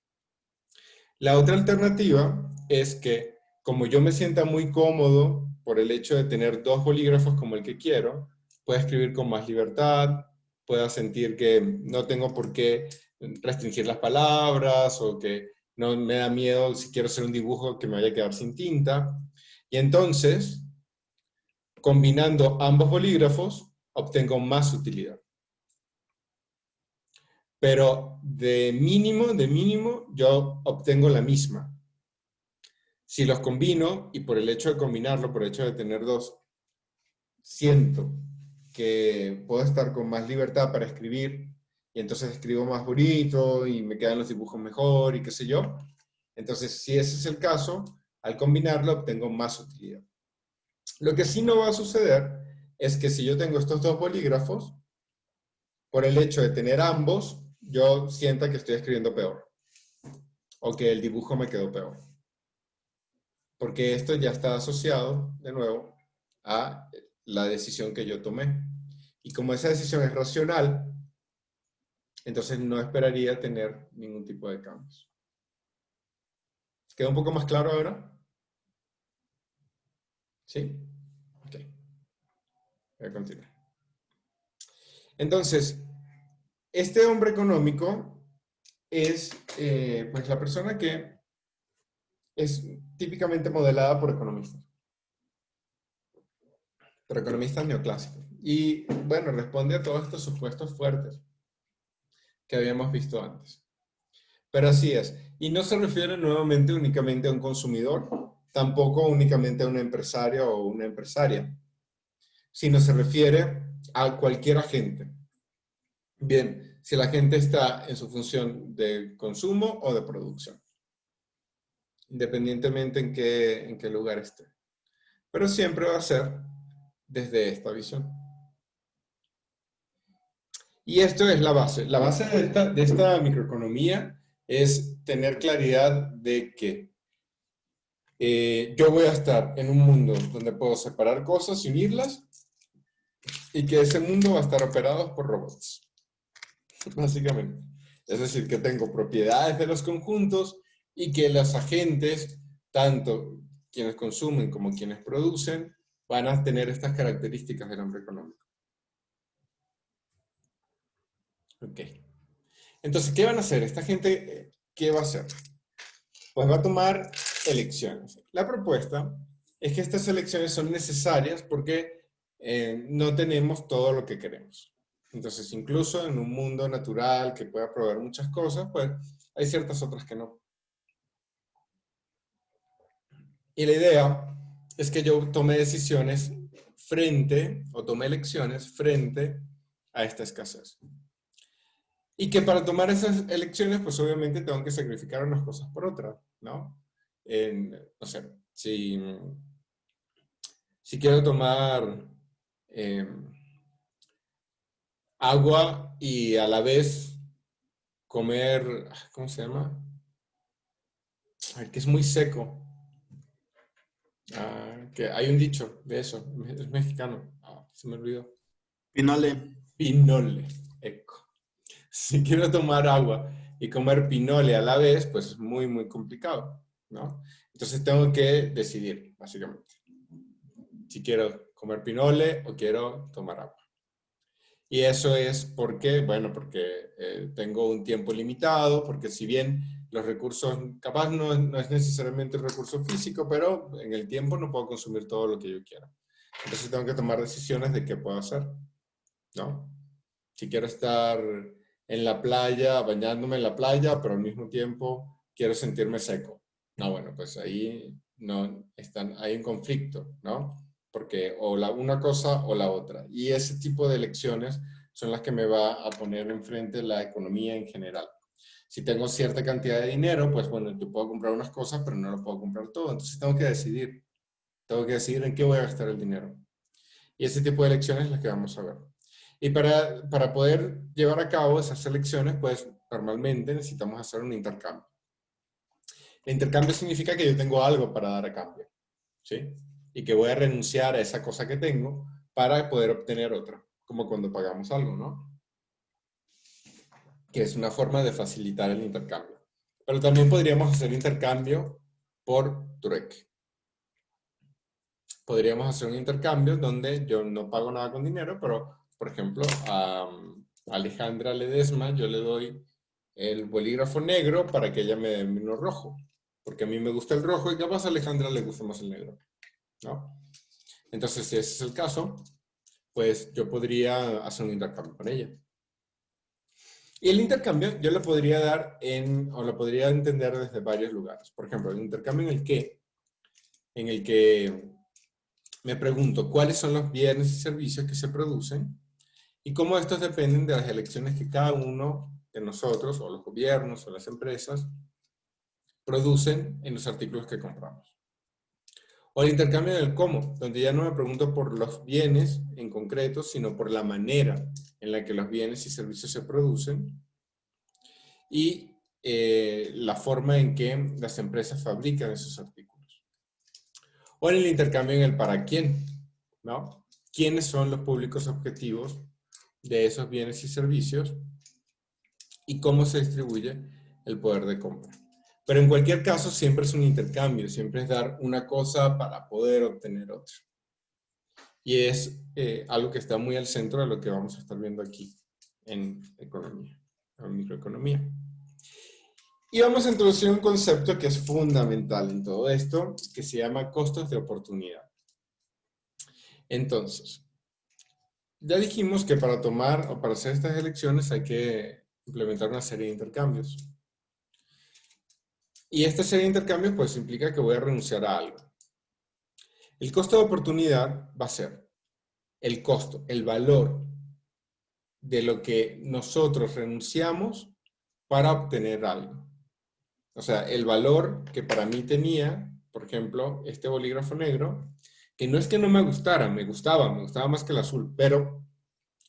La otra alternativa es que, como yo me sienta muy cómodo por el hecho de tener dos bolígrafos como el que quiero, pueda escribir con más libertad, pueda sentir que no tengo por qué restringir las palabras o que no me da miedo si quiero hacer un dibujo que me vaya a quedar sin tinta. Y entonces, combinando ambos bolígrafos, obtengo más utilidad. Pero de mínimo, yo obtengo la misma. Si los combino, y por el hecho de combinarlo, por el hecho de tener dos, siento que puedo estar con más libertad para escribir, y entonces escribo más bonito, y me quedan los dibujos mejor, y qué sé yo. Entonces, si ese es el caso, al combinarlo obtengo más utilidad. Lo que sí no va a suceder es que si yo tengo estos dos bolígrafos, por el hecho de tener ambos, yo sienta que estoy escribiendo peor, o que el dibujo me quedó peor. Porque esto ya está asociado, de nuevo, a la decisión que yo tomé. Y como esa decisión es racional, entonces no esperaría tener ningún tipo de cambios. ¿Queda un poco más claro ahora? ¿Sí? Ok. Voy a continuar. Entonces, este hombre económico es pues la persona que es típicamente modelada por economistas. Por economistas neoclásicos. Y bueno, responde a todos estos supuestos fuertes que habíamos visto antes. Pero así es. Y no se refiere nuevamente únicamente a un consumidor, tampoco únicamente a un empresario o una empresaria, sino se refiere a cualquier agente. Bien, si la gente está en su función de consumo o de producción, independientemente en qué lugar esté. Pero siempre va a ser desde esta visión. Y esto es la base. La base de esta microeconomía es tener claridad de que yo voy a estar en un mundo donde puedo separar cosas y unirlas, y que ese mundo va a estar operado por robots, básicamente. Es decir, que tengo propiedades de los conjuntos y que los agentes, tanto quienes consumen como quienes producen, van a tener estas características del hombre económico. Ok. Entonces, ¿qué van a hacer? Esta gente, ¿qué va a hacer? Pues va a tomar elecciones. La propuesta es que estas elecciones son necesarias porque no tenemos todo lo que queremos. Entonces, incluso en un mundo natural que pueda proveer muchas cosas, pues hay ciertas otras que no. Y la idea es que yo tome decisiones tome elecciones frente a esta escasez. Y que para tomar esas elecciones, pues obviamente tengo que sacrificar unas cosas por otras, ¿no? No sé, si quiero tomar agua y a la vez comer, ¿cómo se llama? Ay, que es muy seco. Que hay un dicho de eso, es mexicano. Se me olvidó. Pinole. Pinole, eco. Si quiero tomar agua y comer pinole a la vez, pues es muy, muy complicado, ¿no? Entonces tengo que decidir, básicamente, si quiero comer pinole o quiero tomar agua. Y eso es porque, bueno, porque tengo un tiempo limitado, porque si bien los recursos, capaz no es necesariamente un recurso físico, pero en el tiempo no puedo consumir todo lo que yo quiera. Entonces tengo que tomar decisiones de qué puedo hacer, ¿no? Si quiero estar en la playa, bañándome en la playa, pero al mismo tiempo quiero sentirme seco. No, bueno, pues ahí hay un conflicto, ¿no? Porque o una cosa o la otra. Y ese tipo de elecciones son las que me va a poner enfrente la economía en general. Si tengo cierta cantidad de dinero, pues bueno, yo puedo comprar unas cosas, pero no lo puedo comprar todo. Entonces tengo que decidir. Tengo que decidir en qué voy a gastar el dinero. Y ese tipo de elecciones es las que vamos a ver. Y para poder llevar a cabo esas elecciones, pues normalmente necesitamos hacer un intercambio. El intercambio significa que yo tengo algo para dar a cambio, ¿sí? Y que voy a renunciar a esa cosa que tengo para poder obtener otra, como cuando pagamos algo, ¿no? Que es una forma de facilitar el intercambio. Pero también podríamos hacer intercambio por trueque. Podríamos hacer un intercambio donde yo no pago nada con dinero, pero, por ejemplo, a Alejandra Ledesma yo le doy el bolígrafo negro para que ella me dé uno rojo. Porque a mí me gusta el rojo y capaz a Alejandra le gusta más el negro, ¿no? Entonces, si ese es el caso, pues yo podría hacer un intercambio con ella. Y el intercambio yo lo podría dar o lo podría entender desde varios lugares. Por ejemplo, el intercambio en el que me pregunto cuáles son los bienes y servicios que se producen y cómo estos dependen de las elecciones que cada uno de nosotros, o los gobiernos, o las empresas, producen en los artículos que compramos. O el intercambio del cómo, donde ya no me pregunto por los bienes en concreto, sino por la manera en la que los bienes y servicios se producen y la forma en que las empresas fabrican esos artículos. O en el intercambio en el para quién, ¿no? ¿Quiénes son los públicos objetivos de esos bienes y servicios? Y cómo se distribuye el poder de compra. Pero en cualquier caso siempre es un intercambio, siempre es dar una cosa para poder obtener otra. Y es algo que está muy al centro de lo que vamos a estar viendo aquí en economía, en microeconomía. Y vamos a introducir un concepto que es fundamental en todo esto, que se llama costos de oportunidad. Entonces, ya dijimos que para tomar o para hacer estas elecciones hay que implementar una serie de intercambios. Y esta serie de intercambios pues implica que voy a renunciar a algo. El costo de oportunidad va a ser el costo, el valor de lo que nosotros renunciamos para obtener algo. O sea, el valor que para mí tenía, por ejemplo, este bolígrafo negro, que no es que no me gustara, me gustaba más que el azul, pero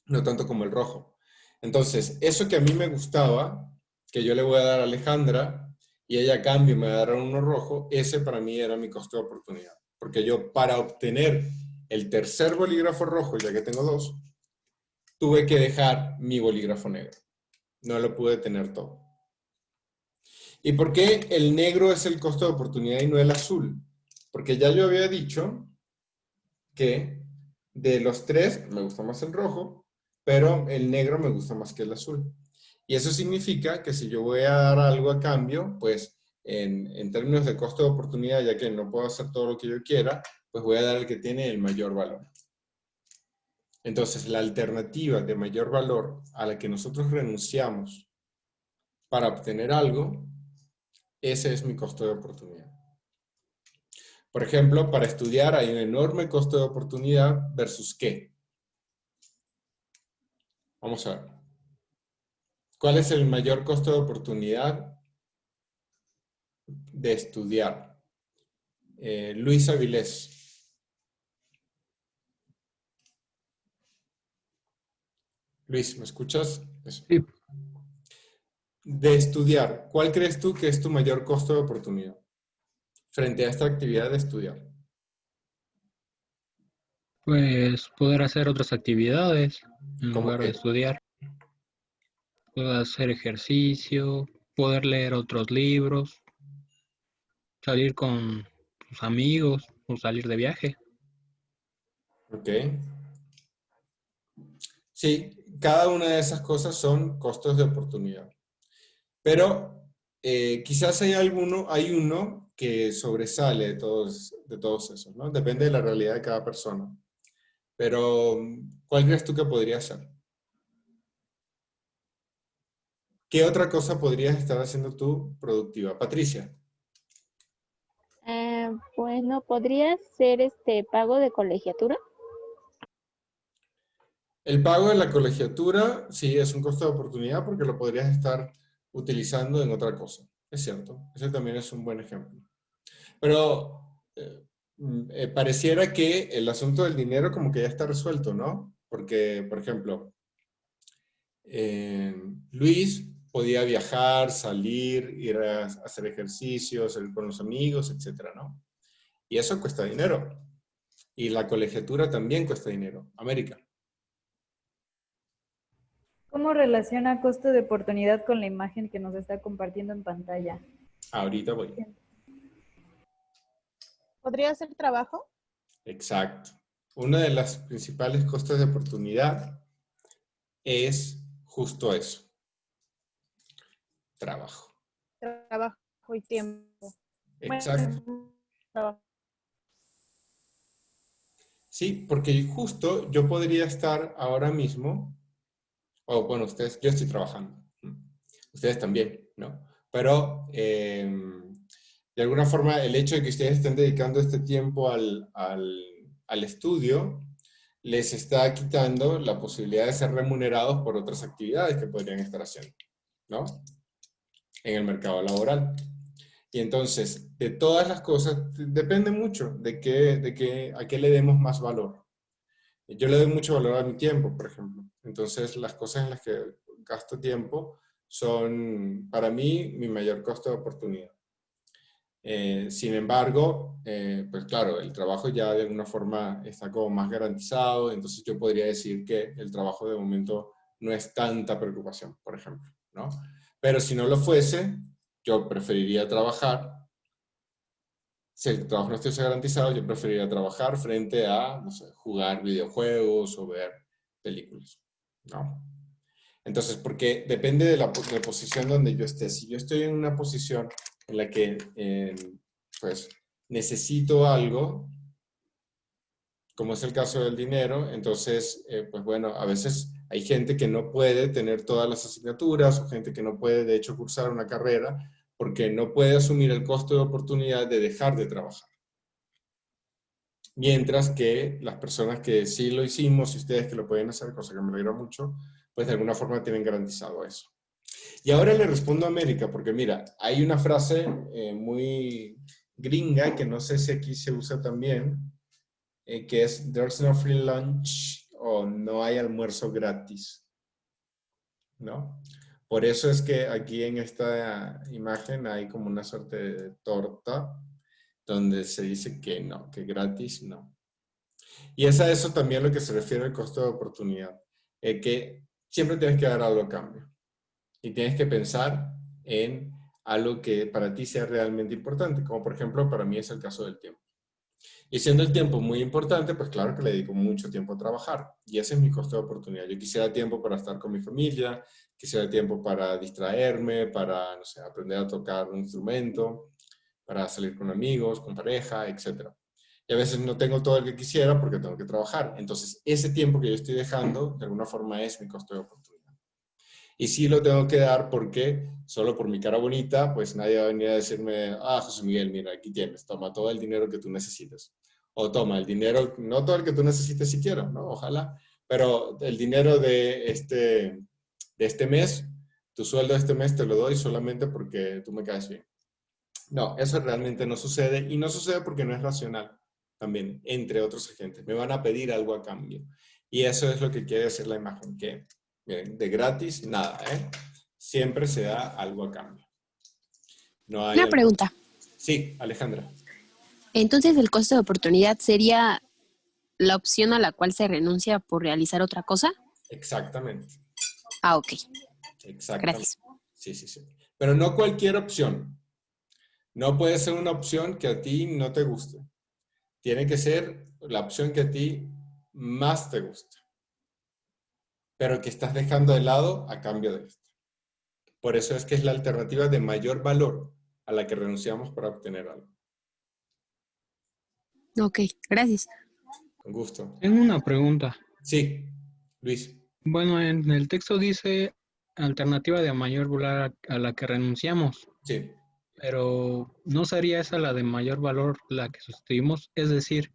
no tanto como el rojo. Entonces, eso que a mí me gustaba, que yo le voy a dar a Alejandra, y ella a cambio me va a dar uno rojo, ese para mí era mi costo de oportunidad. Porque yo para obtener el tercer bolígrafo rojo, ya que tengo dos, tuve que dejar mi bolígrafo negro. No lo pude tener todo. ¿Y por qué el negro es el costo de oportunidad y no el azul? Porque ya yo había dicho que de los tres me gusta más el rojo, pero el negro me gusta más que el azul. Y eso significa que si yo voy a dar algo a cambio, pues en términos de costo de oportunidad, ya que no puedo hacer todo lo que yo quiera, pues voy a dar el que tiene el mayor valor. Entonces, la alternativa de mayor valor a la que nosotros renunciamos para obtener algo, ese es mi costo de oportunidad. Por ejemplo, para estudiar hay un enorme costo de oportunidad versus ¿qué? Vamos a ver. ¿Cuál es el mayor costo de oportunidad de estudiar? Luis Avilés. Luis, ¿me escuchas? Eso. Sí. De estudiar, ¿cuál crees tú que es tu mayor costo de oportunidad frente a esta actividad de estudiar? Pues poder hacer otras actividades en ¿Cómo lugar de qué? estudiar. Poder hacer ejercicio, poder leer otros libros, salir con tus amigos o salir de viaje. Ok. Sí, cada una de esas cosas son costos de oportunidad. Pero quizás hay uno que sobresale de todos esos, ¿no? Depende de la realidad de cada persona. Pero, ¿cuál crees tú que podría ser? ¿Qué otra cosa podrías estar haciendo tú productiva? Patricia. Bueno, podría ser pago de colegiatura. El pago de la colegiatura, sí, es un costo de oportunidad porque lo podrías estar utilizando en otra cosa. Es cierto, ese también es un buen ejemplo. Pero pareciera que el asunto del dinero como que ya está resuelto, ¿no? Porque, por ejemplo, Luis podía viajar, salir, ir a hacer ejercicios, salir con los amigos, etcétera, ¿no? Y eso cuesta dinero. Y la colegiatura también cuesta dinero. América. ¿Cómo relaciona costo de oportunidad con la imagen que nos está compartiendo en pantalla? Ahorita voy. ¿Podría ser trabajo? Exacto. Una de las principales costos de oportunidad es justo eso. trabajo. Trabajo y tiempo. Exacto. Bueno, trabajo. Sí, porque justo yo podría estar ahora mismo, o bueno, ustedes, yo estoy trabajando, ustedes también, ¿no? Pero de alguna forma el hecho de que ustedes estén dedicando este tiempo al estudio les está quitando la posibilidad de ser remunerados por otras actividades que podrían estar haciendo, ¿no? En el mercado laboral. Y entonces, de todas las cosas, depende mucho de a qué le demos más valor. Yo le doy mucho valor a mi tiempo, por ejemplo. Entonces, las cosas en las que gasto tiempo son, para mí, mi mayor costo de oportunidad. Sin embargo, pues claro, el trabajo ya de alguna forma está como más garantizado, entonces yo podría decir que el trabajo de momento no es tanta preocupación, por ejemplo, ¿no? Pero si no lo fuese, yo preferiría trabajar. Si el trabajo no estuviese garantizado, yo preferiría trabajar frente a, no sé, jugar videojuegos o ver películas, ¿no? Entonces, porque depende de la posición donde yo esté. Si yo estoy en una posición en la que, pues, necesito algo, como es el caso del dinero, entonces, pues bueno, a veces hay gente que no puede tener todas las asignaturas o gente que no puede, de hecho, cursar una carrera porque no puede asumir el costo de oportunidad de dejar de trabajar. Mientras que las personas que sí lo hicimos y ustedes que lo pueden hacer, cosa que me alegra mucho, pues de alguna forma tienen garantizado eso. Y ahora le respondo a América, porque mira, hay una frase muy gringa, que no sé si aquí se usa también, que es "there's no free lunch" o "no hay almuerzo gratis", ¿no? Por eso es que aquí en esta imagen hay como una suerte de torta, donde se dice que no, que gratis no. Y es a eso también lo que se refiere al costo de oportunidad, que siempre tienes que dar algo a cambio. Y tienes que pensar en algo que para ti sea realmente importante, como por ejemplo para mí es el caso del tiempo. Y siendo el tiempo muy importante, pues claro que le dedico mucho tiempo a trabajar. Y ese es mi costo de oportunidad. Yo quisiera tiempo para estar con mi familia, quisiera tiempo para distraerme, para, no sé, aprender a tocar un instrumento, para salir con amigos, con pareja, etc. Y a veces no tengo todo el que quisiera porque tengo que trabajar. Entonces, ese tiempo que yo estoy dejando, de alguna forma, es mi costo de oportunidad. Y sí lo tengo que dar porque, solo por mi cara bonita, pues nadie va a venir a decirme, ah, José Miguel, mira, aquí tienes, toma todo el dinero que tú necesites. O toma el dinero, no todo el que tú necesites siquiera, ¿no? Ojalá. Pero el dinero de este mes, tu sueldo de este mes te lo doy solamente porque tú me caes bien. No, eso realmente no sucede. Y no sucede porque no es racional también, entre otros agentes. Me van a pedir algo a cambio. Y eso es lo que quiere decir la imagen, que miren, de gratis, nada, ¿eh? Siempre se da algo a cambio. No hay Una pregunta. Sí, Alejandra. Entonces, ¿el costo de oportunidad sería la opción a la cual se renuncia por realizar otra cosa? Exactamente. Ah, ok. Exactamente. Gracias. Sí, sí, sí. Pero no cualquier opción. No puede ser una opción que a ti no te guste. Tiene que ser la opción que a ti más te guste, pero que estás dejando de lado a cambio de esto. Por eso es que es la alternativa de mayor valor a la que renunciamos para obtener algo. Ok, gracias. Con gusto. Tengo una pregunta. Sí, Luis. Bueno, en el texto dice alternativa de mayor valor a la que renunciamos. Sí. Pero ¿no sería esa la de mayor valor la que sustituimos? Es decir,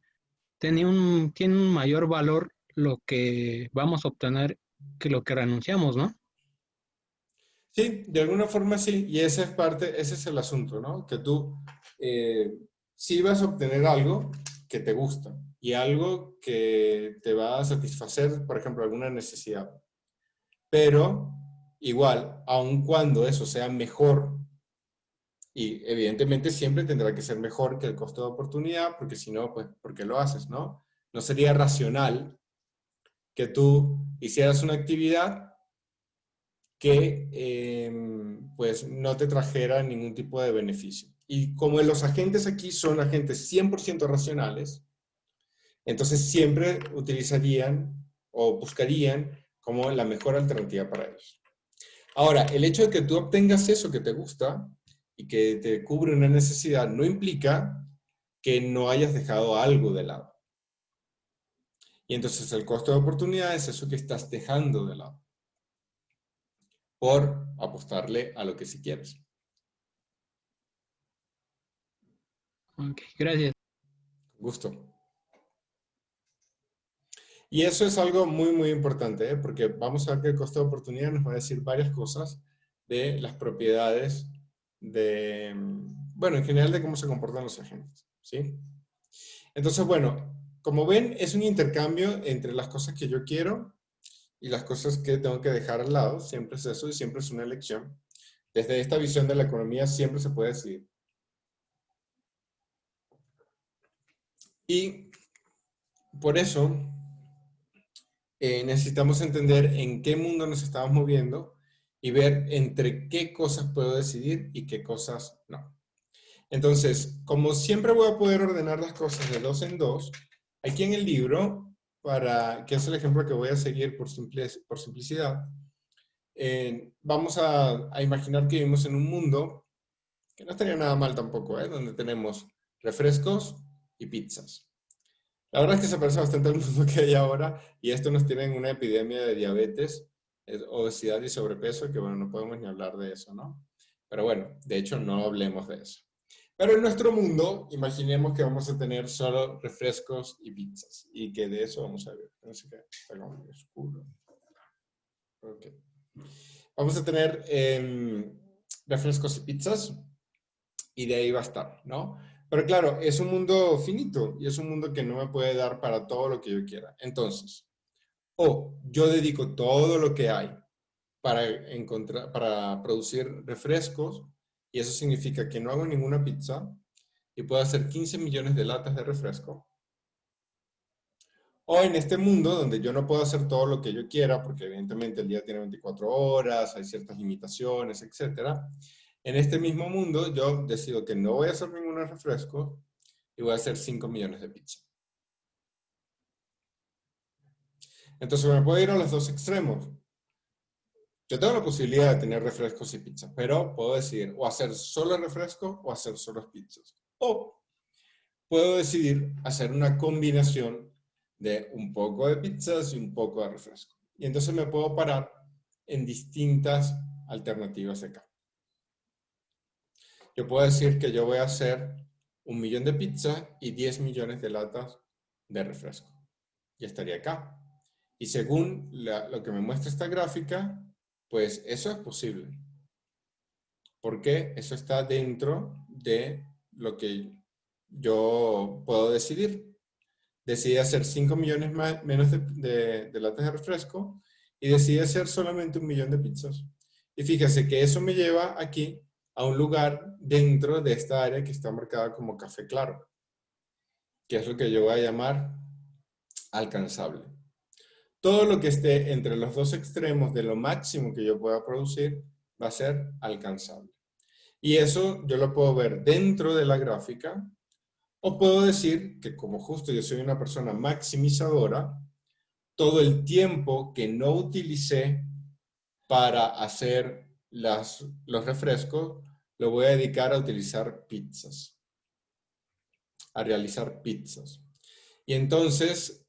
tiene un mayor valor lo que vamos a obtener que lo que renunciamos, ¿no? Sí, de alguna forma sí, y esa es parte, ese es el asunto, ¿no? Que tú sí vas a obtener algo que te gusta y algo que te va a satisfacer, por ejemplo, alguna necesidad. Pero igual, aun cuando eso sea mejor, y evidentemente siempre tendrá que ser mejor que el costo de oportunidad, porque si no, pues, ¿por qué lo haces, no? No sería racional que tú hicieras una actividad que pues no te trajera ningún tipo de beneficio. Y como los agentes aquí son agentes 100% racionales, entonces siempre utilizarían o buscarían como la mejor alternativa para ellos. Ahora, el hecho de que tú obtengas eso que te gusta y que te cubre una necesidad no implica que no hayas dejado algo de lado. Y entonces el costo de oportunidad es eso que estás dejando de lado por apostarle a lo que sí quieres. Ok, gracias. Gusto. Y eso es algo muy, muy importante, ¿eh? Porque vamos a ver que el costo de oportunidad nos va a decir varias cosas de las propiedades de, bueno, en general de cómo se comportan los agentes, ¿sí? Entonces, bueno, como ven, es un intercambio entre las cosas que yo quiero y las cosas que tengo que dejar al lado. Siempre es eso y siempre es una elección. Desde esta visión de la economía siempre se puede decidir. Y por eso necesitamos entender en qué mundo nos estamos moviendo y ver entre qué cosas puedo decidir y qué cosas no. Entonces, como siempre voy a poder ordenar las cosas de dos en dos, aquí en el libro, que es el ejemplo que voy a seguir por simplicidad, vamos a imaginar que vivimos en un mundo, que no estaría nada mal tampoco, donde tenemos refrescos y pizzas. La verdad es que se parece bastante al mundo que hay ahora, y esto nos tiene en una epidemia de diabetes, obesidad y sobrepeso, que bueno, no podemos ni hablar de eso, ¿no? Pero bueno, de hecho no hablemos de eso. Pero en nuestro mundo, imaginemos que vamos a tener solo refrescos y pizzas, y que de eso vamos a ver. No sé qué, está como muy oscuro. Ok. Vamos a tener refrescos y pizzas, y de ahí va a estar, ¿no? Pero claro, es un mundo finito y es un mundo que no me puede dar para todo lo que yo quiera. Entonces, o yo dedico todo lo que hay para producir refrescos, y eso significa que no hago ninguna pizza y puedo hacer 15 millones de latas de refresco. O en este mundo donde yo no puedo hacer todo lo que yo quiera, porque evidentemente el día tiene 24 horas, hay ciertas limitaciones, etc. En este mismo mundo yo decido que no voy a hacer ningún refresco y voy a hacer 5 millones de pizza. Entonces me puedo ir a los dos extremos. Yo tengo la posibilidad de tener refrescos y pizzas, pero puedo decidir o hacer solo refresco o hacer solo pizzas. O puedo decidir hacer una combinación de un poco de pizzas y un poco de refresco. Y entonces me puedo parar en distintas alternativas de acá. Yo puedo decir que yo voy a hacer 1 millón de pizzas y 10 millones de latas de refresco. Y estaría acá. Y según lo que me muestra esta gráfica, pues eso es posible. Porque eso está dentro de lo que yo puedo decidir. Decidí hacer 5 millones menos de latas de refresco y decidí hacer solamente 1 millón de pizzas. Y fíjese que eso me lleva aquí a un lugar dentro de esta área que está marcada como café claro, que es lo que yo voy a llamar alcanzable. Todo lo que esté entre los dos extremos de lo máximo que yo pueda producir va a ser alcanzable. Y eso yo lo puedo ver dentro de la gráfica, o puedo decir que como justo yo soy una persona maximizadora, todo el tiempo que no utilicé para hacer los refrescos, lo voy a dedicar a utilizar pizzas, a realizar pizzas. Y entonces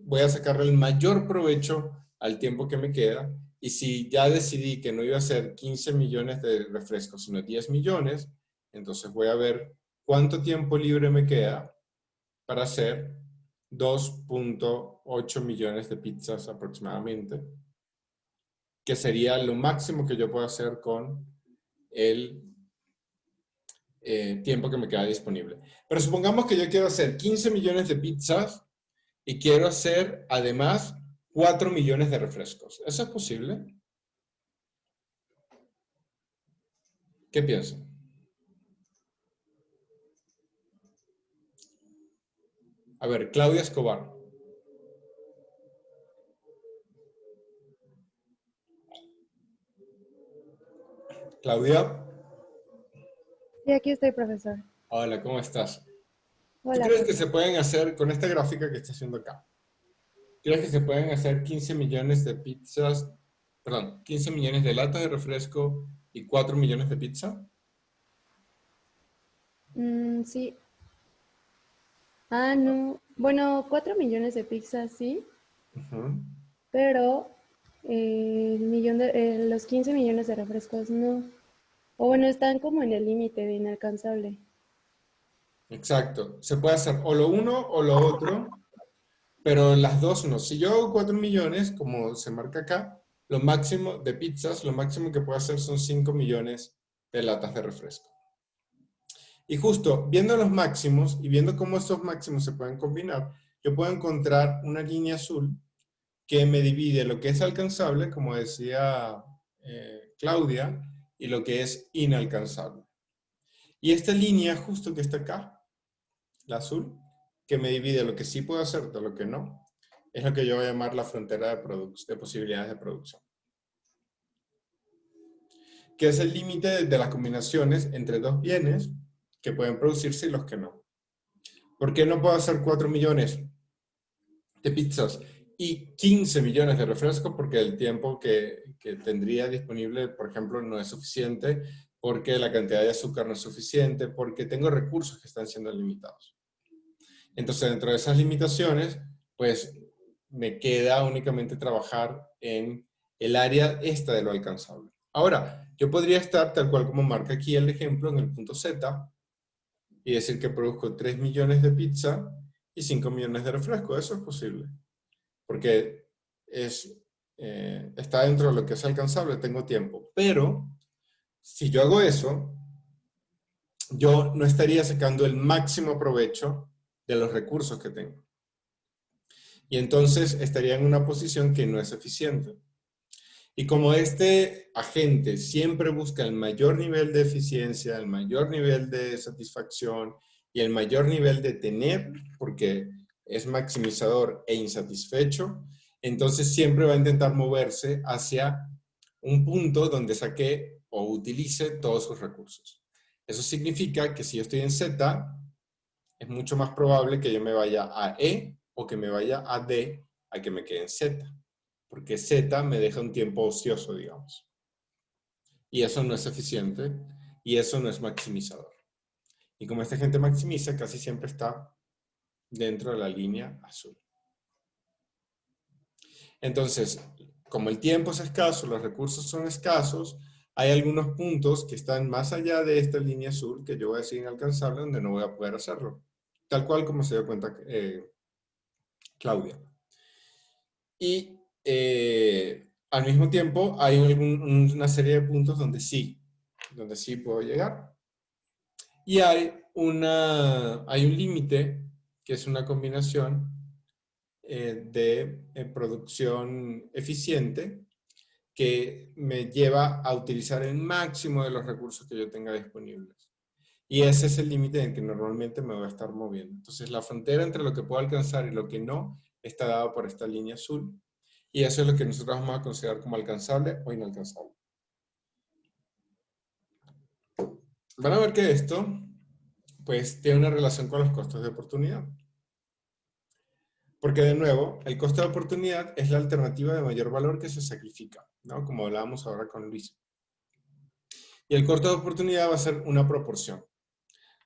voy a sacarle el mayor provecho al tiempo que me queda. Y si ya decidí que no iba a hacer 15 millones de refrescos, sino 10 millones, entonces voy a ver cuánto tiempo libre me queda para hacer 2.8 millones de pizzas aproximadamente, que sería lo máximo que yo puedo hacer con el tiempo que me queda disponible. Pero supongamos que yo quiero hacer 15 millones de pizzas y quiero hacer además 4 millones de refrescos. ¿Eso es posible? ¿Qué piensan? A ver, Claudia Escobar. Claudia. Sí, aquí estoy, profesor. Hola, ¿cómo estás? Hola. ¿Tú crees que se pueden hacer, con esta gráfica que está haciendo acá, crees que se pueden hacer 15 millones de pizzas Perdón, 15 millones de latas de refresco y 4 millones de pizza. Sí. Ah, no. Bueno, 4 millones de pizzas, sí, Ujú. pero los 15 millones de refrescos no. O bueno, están como en el límite de inalcanzable. Exacto. Se puede hacer o lo uno o lo otro, pero las dos no. Si yo hago 4 millones, como se marca acá, lo máximo de pizzas, lo máximo que puedo hacer son 5 millones de latas de refresco. Y justo viendo los máximos y viendo cómo estos máximos se pueden combinar, yo puedo encontrar una línea azul que me divide lo que es alcanzable, como decía Claudia, y lo que es inalcanzable. Y esta línea justo que está acá, la azul, que me divide lo que sí puedo hacer de lo que no, es lo que yo voy a llamar la frontera de posibilidades de producción. Que es el límite de las combinaciones entre dos bienes que pueden producirse y los que no. ¿Por qué no puedo hacer 4 millones de pizzas y 15 millones de refrescos? Porque el tiempo que tendría disponible, por ejemplo, no es suficiente, porque la cantidad de azúcar no es suficiente, porque tengo recursos que están siendo limitados. Entonces, dentro de esas limitaciones, pues me queda únicamente trabajar en el área esta de lo alcanzable. Ahora, yo podría estar tal cual como marca aquí el ejemplo en el punto Z y decir que produzco 3 millones de pizza y 5 millones de refresco. Eso es posible. Porque está dentro de lo que es alcanzable, tengo tiempo. Pero, si yo hago eso, yo no estaría sacando el máximo provecho de los recursos que tengo. Y entonces estaría en una posición que no es eficiente. Y como este agente siempre busca el mayor nivel de eficiencia, el mayor nivel de satisfacción y el mayor nivel de tener, porque es maximizador e insatisfecho, entonces siempre va a intentar moverse hacia un punto donde saque o utilice todos sus recursos. Eso significa que si yo estoy en Z, es mucho más probable que yo me vaya a E o que me vaya a D a que me quede en Z. Porque Z me deja un tiempo ocioso, digamos. Y eso no es eficiente y eso no es maximizador. Y como esta gente maximiza, casi siempre está dentro de la línea azul. Entonces, como el tiempo es escaso, los recursos son escasos, hay algunos puntos que están más allá de esta línea azul que yo voy a decir inalcanzable, donde no voy a poder hacerlo. Tal cual como se dio cuenta Claudia. Y al mismo tiempo hay una serie de puntos donde sí puedo llegar. Y hay un límite que es una combinación de producción eficiente que me lleva a utilizar el máximo de los recursos que yo tenga disponibles. Y ese es el límite en el que normalmente me voy a estar moviendo. Entonces la frontera entre lo que puedo alcanzar y lo que no está dada por esta línea azul. Y eso es lo que nosotros vamos a considerar como alcanzable o inalcanzable. Van a ver que esto, pues, tiene una relación con los costos de oportunidad. Porque, de nuevo, el costo de oportunidad es la alternativa de mayor valor que se sacrifica, ¿no? Como hablábamos ahora con Luis. Y el costo de oportunidad va a ser una proporción.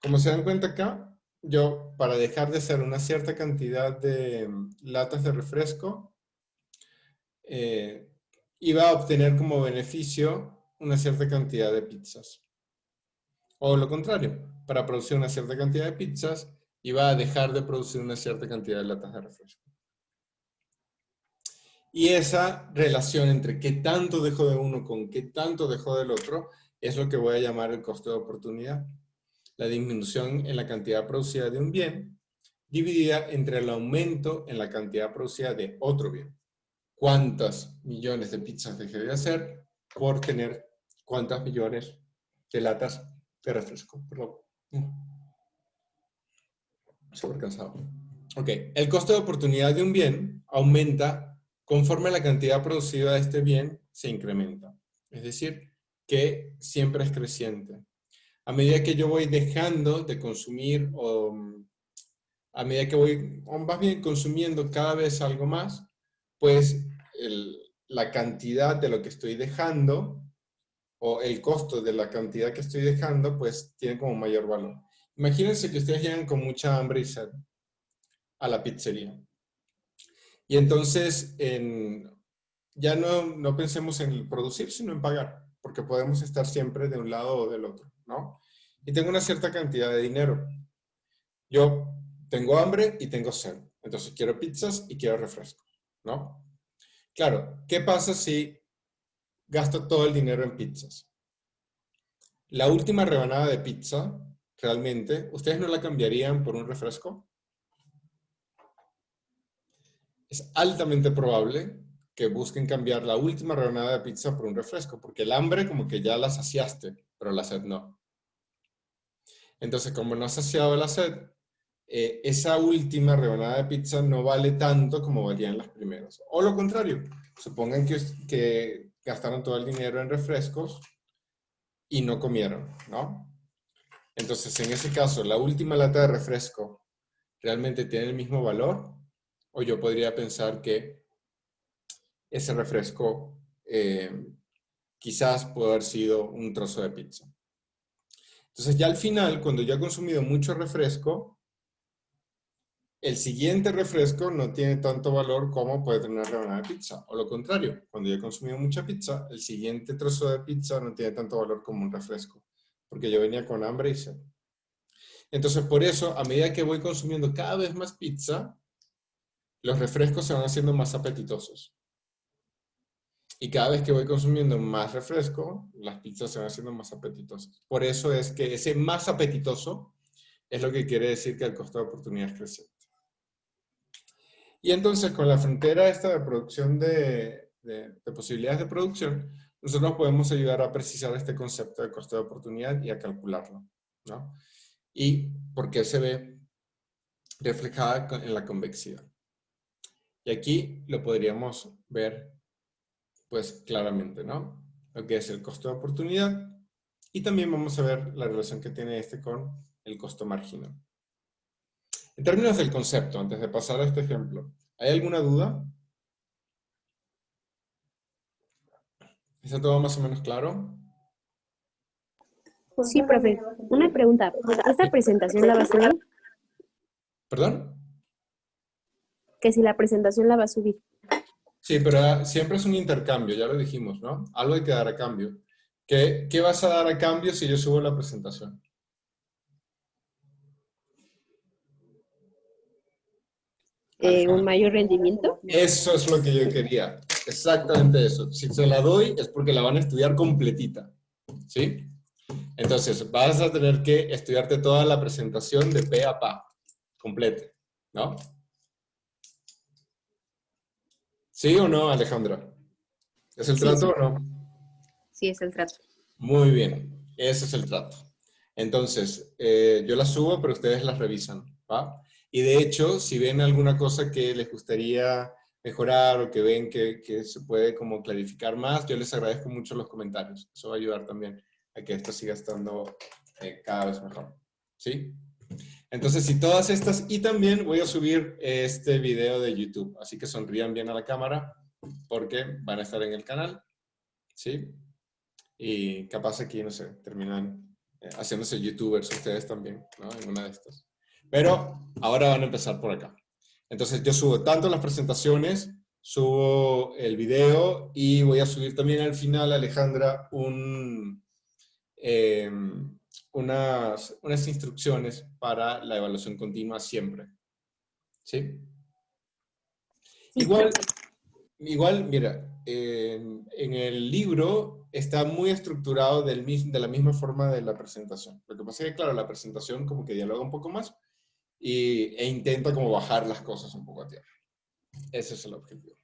Como se dan cuenta acá, yo, para dejar de hacer una cierta cantidad de latas de refresco, iba a obtener como beneficio una cierta cantidad de pizzas. O lo contrario, para producir una cierta cantidad de pizzas, iba a dejar de producir una cierta cantidad de latas de refresco. Y esa relación entre qué tanto dejo de uno con qué tanto dejo del otro, es lo que voy a llamar el costo de oportunidad. La disminución en la cantidad producida de un bien, dividida entre el aumento en la cantidad producida de otro bien. ¿Cuántos millones de pizzas dejé de hacer por tener cuántas millones de latas de refresco? Perdón. Súper cansado. Ok, el costo de oportunidad de un bien aumenta conforme la cantidad producida de este bien se incrementa. Es decir, que siempre es creciente. A medida que yo voy dejando de consumir o a medida que voy, o más bien consumiendo cada vez algo más, pues la cantidad de lo que estoy dejando, o el costo de la cantidad que estoy dejando, pues tiene como mayor valor. Imagínense que ustedes llegan con mucha hambre y sed a la pizzería. Y entonces, ya no pensemos en producir, sino en pagar, porque podemos estar siempre de un lado o del otro, ¿no? Y tengo una cierta cantidad de dinero. Yo tengo hambre y tengo sed. Entonces quiero pizzas y quiero refresco, ¿no? Claro, ¿qué pasa si gasto todo el dinero en pizzas? La última rebanada de pizza, realmente, ¿ustedes no la cambiarían por un refresco? Es altamente probable que busquen cambiar la última rebanada de pizza por un refresco, porque el hambre como que ya la saciaste, pero la sed no. Entonces, como no has saciado la sed, esa última rebanada de pizza no vale tanto como valían las primeras. O lo contrario, supongan que gastaron todo el dinero en refrescos y no comieron, ¿no? Entonces, en ese caso, ¿la última lata de refresco realmente tiene el mismo valor? O yo podría pensar que ese refresco quizás puede haber sido un trozo de pizza. Entonces, ya al final, cuando ya he consumido mucho refresco, el siguiente refresco no tiene tanto valor como puede tener una rebanada de pizza. O lo contrario, cuando yo he consumido mucha pizza, el siguiente trozo de pizza no tiene tanto valor como un refresco, porque yo venía con hambre y sed. Entonces, por eso, a medida que voy consumiendo cada vez más pizza, los refrescos se van haciendo más apetitosos. Y cada vez que voy consumiendo más refresco, las pizzas se van haciendo más apetitosas. Por eso es que ese más apetitoso es lo que quiere decir que el costo de oportunidad es creciente. Y entonces, con la frontera esta de producción de posibilidades de producción, nosotros podemos ayudar a precisar este concepto de costo de oportunidad y a calcularlo, ¿no? Y por qué se ve reflejada en la convexidad. Y aquí lo podríamos ver, pues, claramente, ¿no? Lo que es el costo de oportunidad. Y también vamos a ver la relación que tiene este con el costo marginal. En términos del concepto, antes de pasar a este ejemplo, ¿hay alguna duda? ¿Está todo más o menos claro? Sí, profe. Una pregunta. ¿Esta presentación la va a subir? ¿Perdón? Que si la presentación la va a subir. Sí, pero siempre es un intercambio, ya lo dijimos, ¿no? Algo hay que dar a cambio. ¿Qué vas a dar a cambio si yo subo la presentación? ¿Un mayor rendimiento? Eso es lo que yo quería. Exactamente eso. Si se la doy es porque la van a estudiar completita. ¿Sí? Entonces, vas a tener que estudiarte toda la presentación de pe a pa. Completa. ¿No? ¿Sí o no, Alejandra? ¿Es el trato o no? Sí, es el trato. Muy bien. Ese es el trato. Entonces, yo las subo, pero ustedes las revisan. ¿Va? Y de hecho, si ven alguna cosa que les gustaría mejorar o que ven que se puede como clarificar más, yo les agradezco mucho los comentarios. Eso va a ayudar también a que esto siga estando cada vez mejor. ¿Sí? Entonces, si todas estas, y también voy a subir este video de YouTube, así que sonrían bien a la cámara porque van a estar en el canal. ¿Sí? Y capaz aquí, no sé, terminan haciéndose youtubers ustedes también, ¿no? En una de estas. Pero ahora van a empezar por acá. Entonces yo subo tanto las presentaciones, subo el video y voy a subir también al final, Alejandra, unas instrucciones para la evaluación continua siempre. ¿Sí? Igual, mira, en el libro está muy estructurado de la misma forma de la presentación. Lo que pasa es que, claro, la presentación como que dialoga un poco más e intenta como bajar las cosas un poco a tierra. Ese es el objetivo.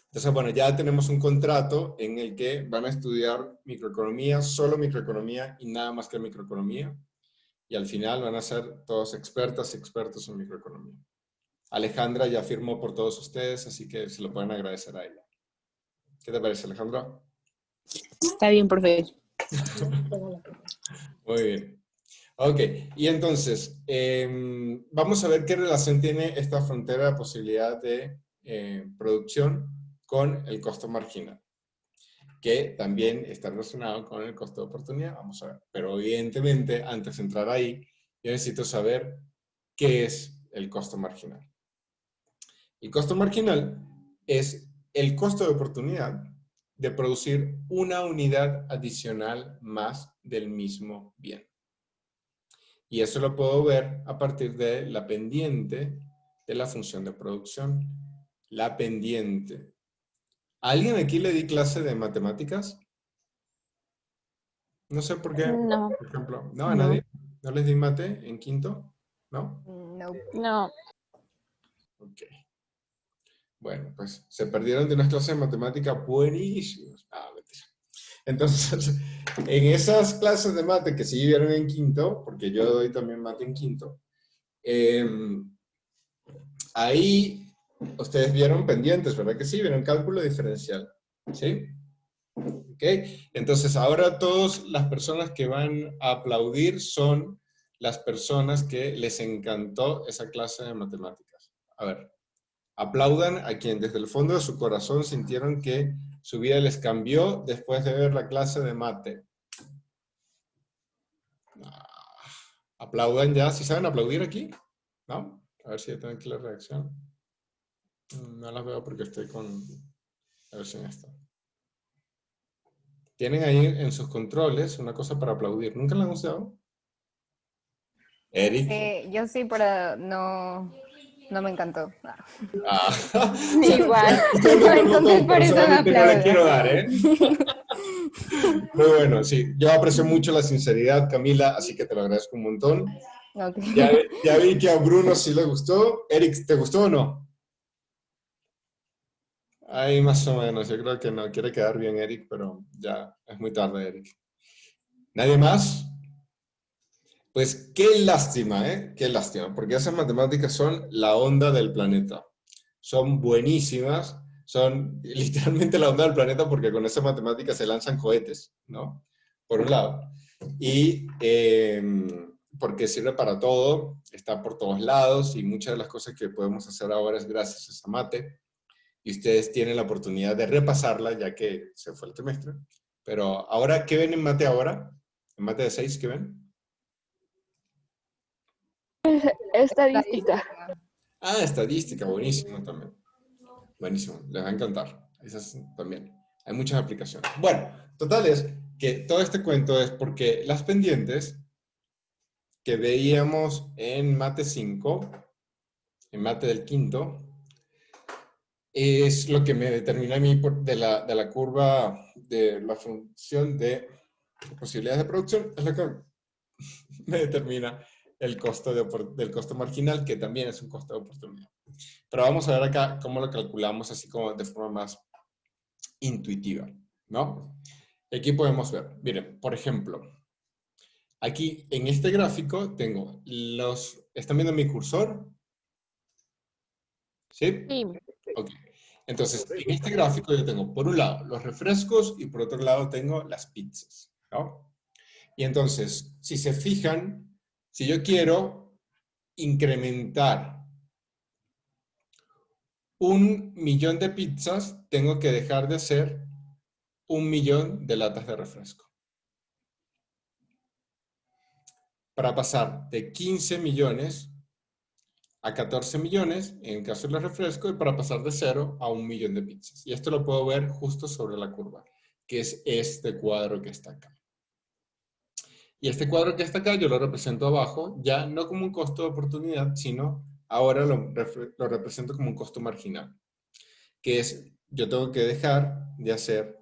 Entonces, bueno, ya tenemos un contrato en el que van a estudiar microeconomía, solo microeconomía y nada más que microeconomía. Y al final van a ser todos expertas y expertos en microeconomía. Alejandra ya firmó por todos ustedes, así que se lo pueden agradecer a ella. ¿Qué te parece, Alejandra? Está bien, profe. Muy bien. Ok, y entonces, vamos a ver qué relación tiene esta frontera de posibilidad de producción con el costo marginal, que también está relacionado con el costo de oportunidad. Vamos a ver. Pero evidentemente, antes de entrar ahí, yo necesito saber qué es el costo marginal. El costo marginal es el costo de oportunidad de producir una unidad adicional más del mismo bien. Y eso lo puedo ver a partir de la pendiente de la función de producción. La pendiente. ¿A alguien aquí le di clase de matemáticas? No sé por qué, No. por ejemplo. ¿No? ¿A nadie? ¿No les di mate en quinto? ¿No? No. Ok. Bueno, pues se perdieron de unas clases de matemática buenísimas. Ah, mentira. Entonces, en esas clases de mate que sí vieron en quinto, porque yo doy también mate en quinto, ahí ustedes vieron pendientes, ¿verdad que sí? Vieron cálculo diferencial, ¿sí? ¿Ok? Entonces, ahora todas las personas que van a aplaudir son las personas que les encantó esa clase de matemáticas. A ver, aplaudan a quien desde el fondo de su corazón sintieron que su vida les cambió después de ver la clase de mate. Aplaudan ya, ¿sí saben aplaudir aquí? ¿No? A ver si ya tengo aquí la reacción. No las veo porque estoy con la versión esta. Tienen ahí en sus controles una cosa para aplaudir. ¿Nunca la han usado? Eric. Sí, yo sí, pero no me encantó. Ah. Igual. Entonces por eso no no la aplaudo. quiero dar, ¿eh? Muy bueno, sí. Yo aprecio mucho la sinceridad, Camila, así que te lo agradezco un montón. Okay. Ya vi que a Bruno sí le gustó. Eric, ¿te gustó o no? Ahí más o menos. Yo creo que no quiere quedar bien Eric, pero ya es muy tarde, Eric. ¿Nadie más? Pues qué lástima, ¿eh? Qué lástima, porque esas matemáticas son la onda del planeta. Son buenísimas, son literalmente la onda del planeta porque con esas matemáticas se lanzan cohetes, ¿no? Por un lado. Y porque sirve para todo, está por todos lados y muchas de las cosas que podemos hacer ahora es gracias a esa mate. Y ustedes tienen la oportunidad de repasarla ya que se fue el trimestre. Pero ahora, ¿qué ven en mate ahora? En mate de 6, ¿qué ven? Estadística. Ah, estadística, buenísimo también. Buenísimo, les va a encantar. Esas también. Hay muchas aplicaciones. Bueno, total es que todo este cuento es porque las pendientes que veíamos en mate 5, en mate del quinto, es lo que me determina a mí de la curva de la función de posibilidades de producción, es lo que me determina el costo del costo marginal, que también es un costo de oportunidad. Pero vamos a ver acá cómo lo calculamos así como de forma más intuitiva, ¿no? Aquí podemos ver, miren, por ejemplo, aquí en este gráfico tengo ¿están viendo mi cursor? ¿Sí? Sí. Ok. Entonces, en este gráfico yo tengo, por un lado, los refrescos y por otro lado tengo las pizzas, ¿no? Y entonces, si se fijan, si yo quiero incrementar 1.000.000 de pizzas, tengo que dejar de hacer 1.000.000 de latas de refresco. Para pasar de 15 millones a 14 millones, en el caso de los refrescos, y para pasar de 0 a 1.000.000 de pizzas. Y esto lo puedo ver justo sobre la curva, que es este cuadro que está acá. Y este cuadro que está acá yo lo represento abajo, ya no como un costo de oportunidad, sino ahora lo represento como un costo marginal. Que es, yo tengo que dejar de hacer,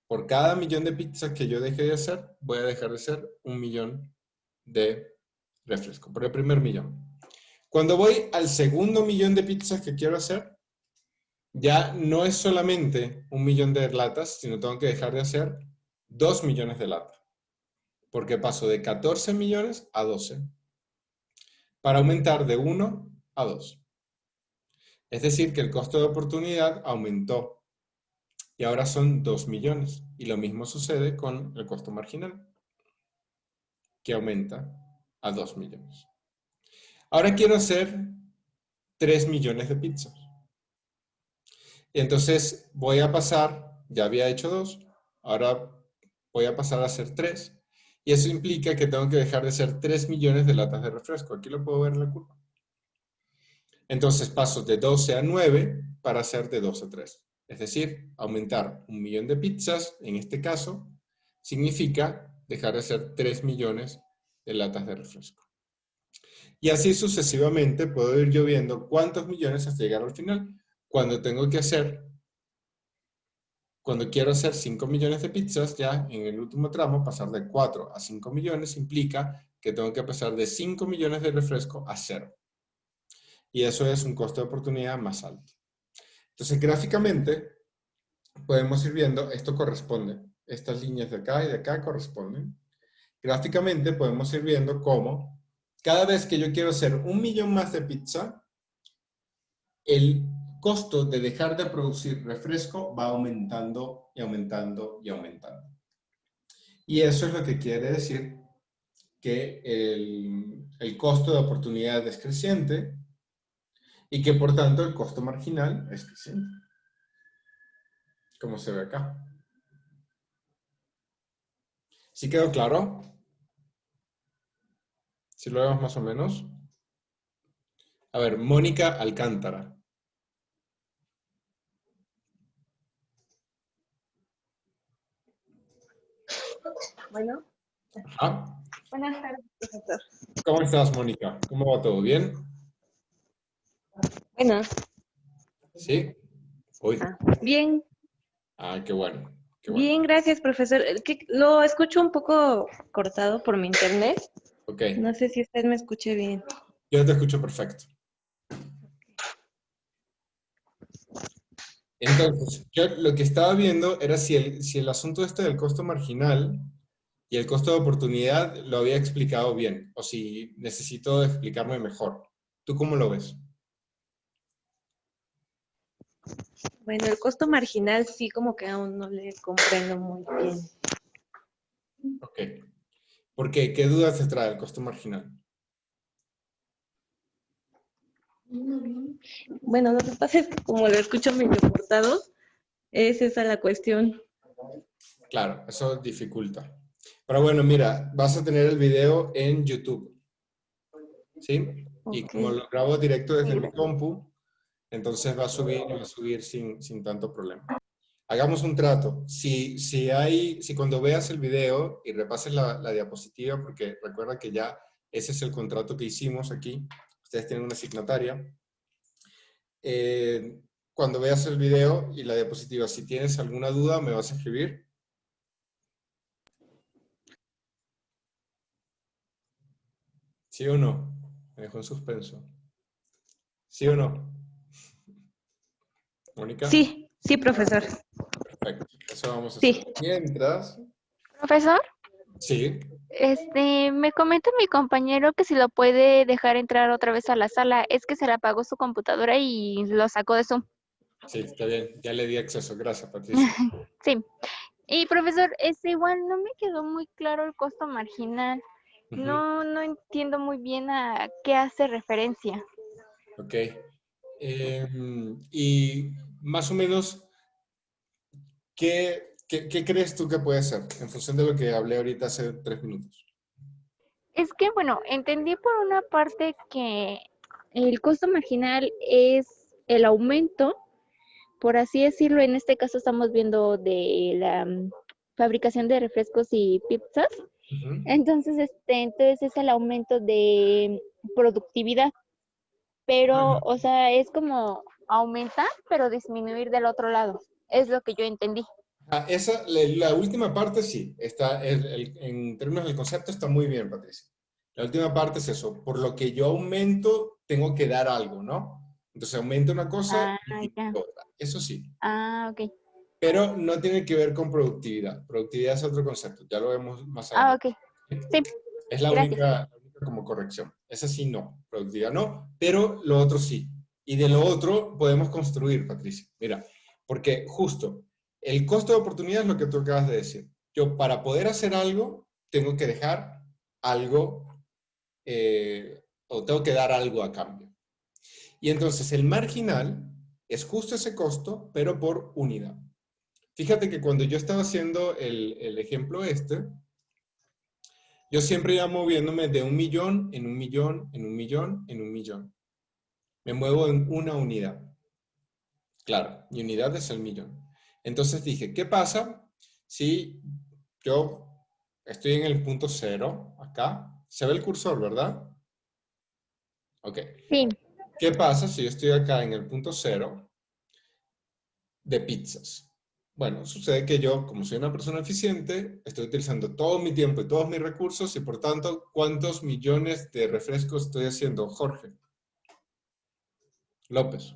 por cada 1.000.000 de pizzas que yo deje de hacer, voy a dejar de hacer 1.000.000 de refresco, por el primer 1.000.000. Cuando voy al segundo 1.000.000 de pizzas que quiero hacer, ya no es solamente 1.000.000 de latas, sino tengo que dejar de hacer 2 millones de latas. Porque paso de 14 millones a 12. Para aumentar de 1 a 2. Es decir, que el costo de oportunidad aumentó. Y ahora son 2 millones. Y lo mismo sucede con el costo marginal, que aumenta a 2 millones. Ahora quiero hacer 3 millones de pizzas. Y entonces voy a pasar, ya había hecho 2, ahora voy a pasar a hacer 3. Y eso implica que tengo que dejar de hacer 3 millones de latas de refresco. Aquí lo puedo ver en la curva. Entonces paso de 12 a 9 para hacer de 2 a 3. Es decir, aumentar 1 millón de pizzas, en este caso, significa dejar de hacer 3 millones de latas de refresco. Y así sucesivamente puedo ir yo viendo cuántos millones hasta llegar al final. Cuando quiero hacer 5 millones de pizzas, ya en el último tramo, pasar de 4 a 5 millones implica que tengo que pasar de 5 millones de refresco a 0. Y eso es un costo de oportunidad más alto. Entonces, gráficamente, podemos ir viendo, esto corresponde. Estas líneas de acá y de acá corresponden. Gráficamente podemos ir viendo cómo cada vez que yo quiero hacer 1 millón más de pizza, el costo de dejar de producir refresco va aumentando y aumentando y aumentando. Y eso es lo que quiere decir que el costo de oportunidad es creciente y que por tanto el costo marginal es creciente. Como se ve acá. ¿Sí quedó claro? ¿Sí lo vemos más o menos? A ver, Mónica Alcántara. Bueno. Ah, Buenas tardes, profesor. ¿cómo estás, Mónica? ¿Cómo va todo? ¿Bien? Bueno. ¿Sí? Uy. Bien, Ah, qué bueno. bien, gracias, profesor. Lo escucho un poco cortado por mi internet. Ok. No sé si usted me escuche bien. Yo te escucho perfecto. Entonces, yo lo que estaba viendo era si el asunto este del costo marginal y el costo de oportunidad lo había explicado bien, o si necesito explicarme mejor. ¿Tú cómo lo ves? Bueno, el costo marginal sí como que aún no le comprendo muy bien. Ok. ¿Por qué? ¿Qué dudas te trae el costo marginal? Bueno, lo que pasa es que como lo escucho medio cortado, es esa la cuestión. Claro, eso dificulta. Pero bueno, mira, vas a tener el video en YouTube. ¿Sí? Y como lo grabo directo desde mi compu, entonces va a subir sin tanto problema. Hagamos un trato. Si cuando veas el video y repases la diapositiva, porque recuerda que ya ese es el contrato que hicimos aquí, ustedes tienen una signataria. Cuando veas el video y la diapositiva, si tienes alguna duda, me vas a escribir. ¿Sí o no? Me dejó en suspenso. ¿Sí o no? ¿Mónica? Sí, sí, profesor. Perfecto. Eso vamos a hacer. Mientras... Profesor, Sí. me comenta mi compañero que si lo puede dejar entrar otra vez a la sala, es que se le apagó su computadora y lo sacó de Zoom. Sí, está bien. Ya le di acceso. Gracias, Patricia. Sí. Y profesor, igual no me quedó muy claro el costo marginal. No entiendo muy bien a qué hace referencia. Ok. Y más o menos, ¿qué crees tú que puede ser en función de lo que hablé ahorita hace 3 minutos? Es que, bueno, entendí por una parte que el costo marginal es el aumento, por así decirlo, en este caso estamos viendo de la fabricación de refrescos y pizzas. Entonces es el aumento de productividad, pero, o sea, es como aumentar, pero disminuir del otro lado. Es lo que yo entendí. La última parte sí, en términos del concepto está muy bien, Patricia. La última parte es eso, por lo que yo aumento, tengo que dar algo, ¿no? Entonces aumento una cosa y otra. Eso sí. Ah, ok. Pero no tiene que ver con productividad. Productividad es otro concepto, ya lo vemos más adelante. Ah, ok. Sí. Es la única como corrección. Esa sí no, productividad no, pero lo otro sí. Y de lo otro podemos construir, Patricia. Mira, porque justo el costo de oportunidad es lo que tú acabas de decir. Yo para poder hacer algo, tengo que dejar algo o tengo que dar algo a cambio. Y entonces el marginal es justo ese costo, pero por unidad. Fíjate que cuando yo estaba haciendo el ejemplo yo siempre iba moviéndome de 1 millón en 1 millón, en 1 millón, en 1 millón. Me muevo en una unidad. Claro, mi unidad es el millón. Entonces dije, ¿qué pasa si yo estoy en el punto 0, acá? Se ve el cursor, ¿verdad? Ok. Sí. ¿Qué pasa si yo estoy acá en el punto 0 de pizzas? Bueno, sucede que yo, como soy una persona eficiente, estoy utilizando todo mi tiempo y todos mis recursos y por tanto, ¿cuántos millones de refrescos estoy haciendo, Jorge? López.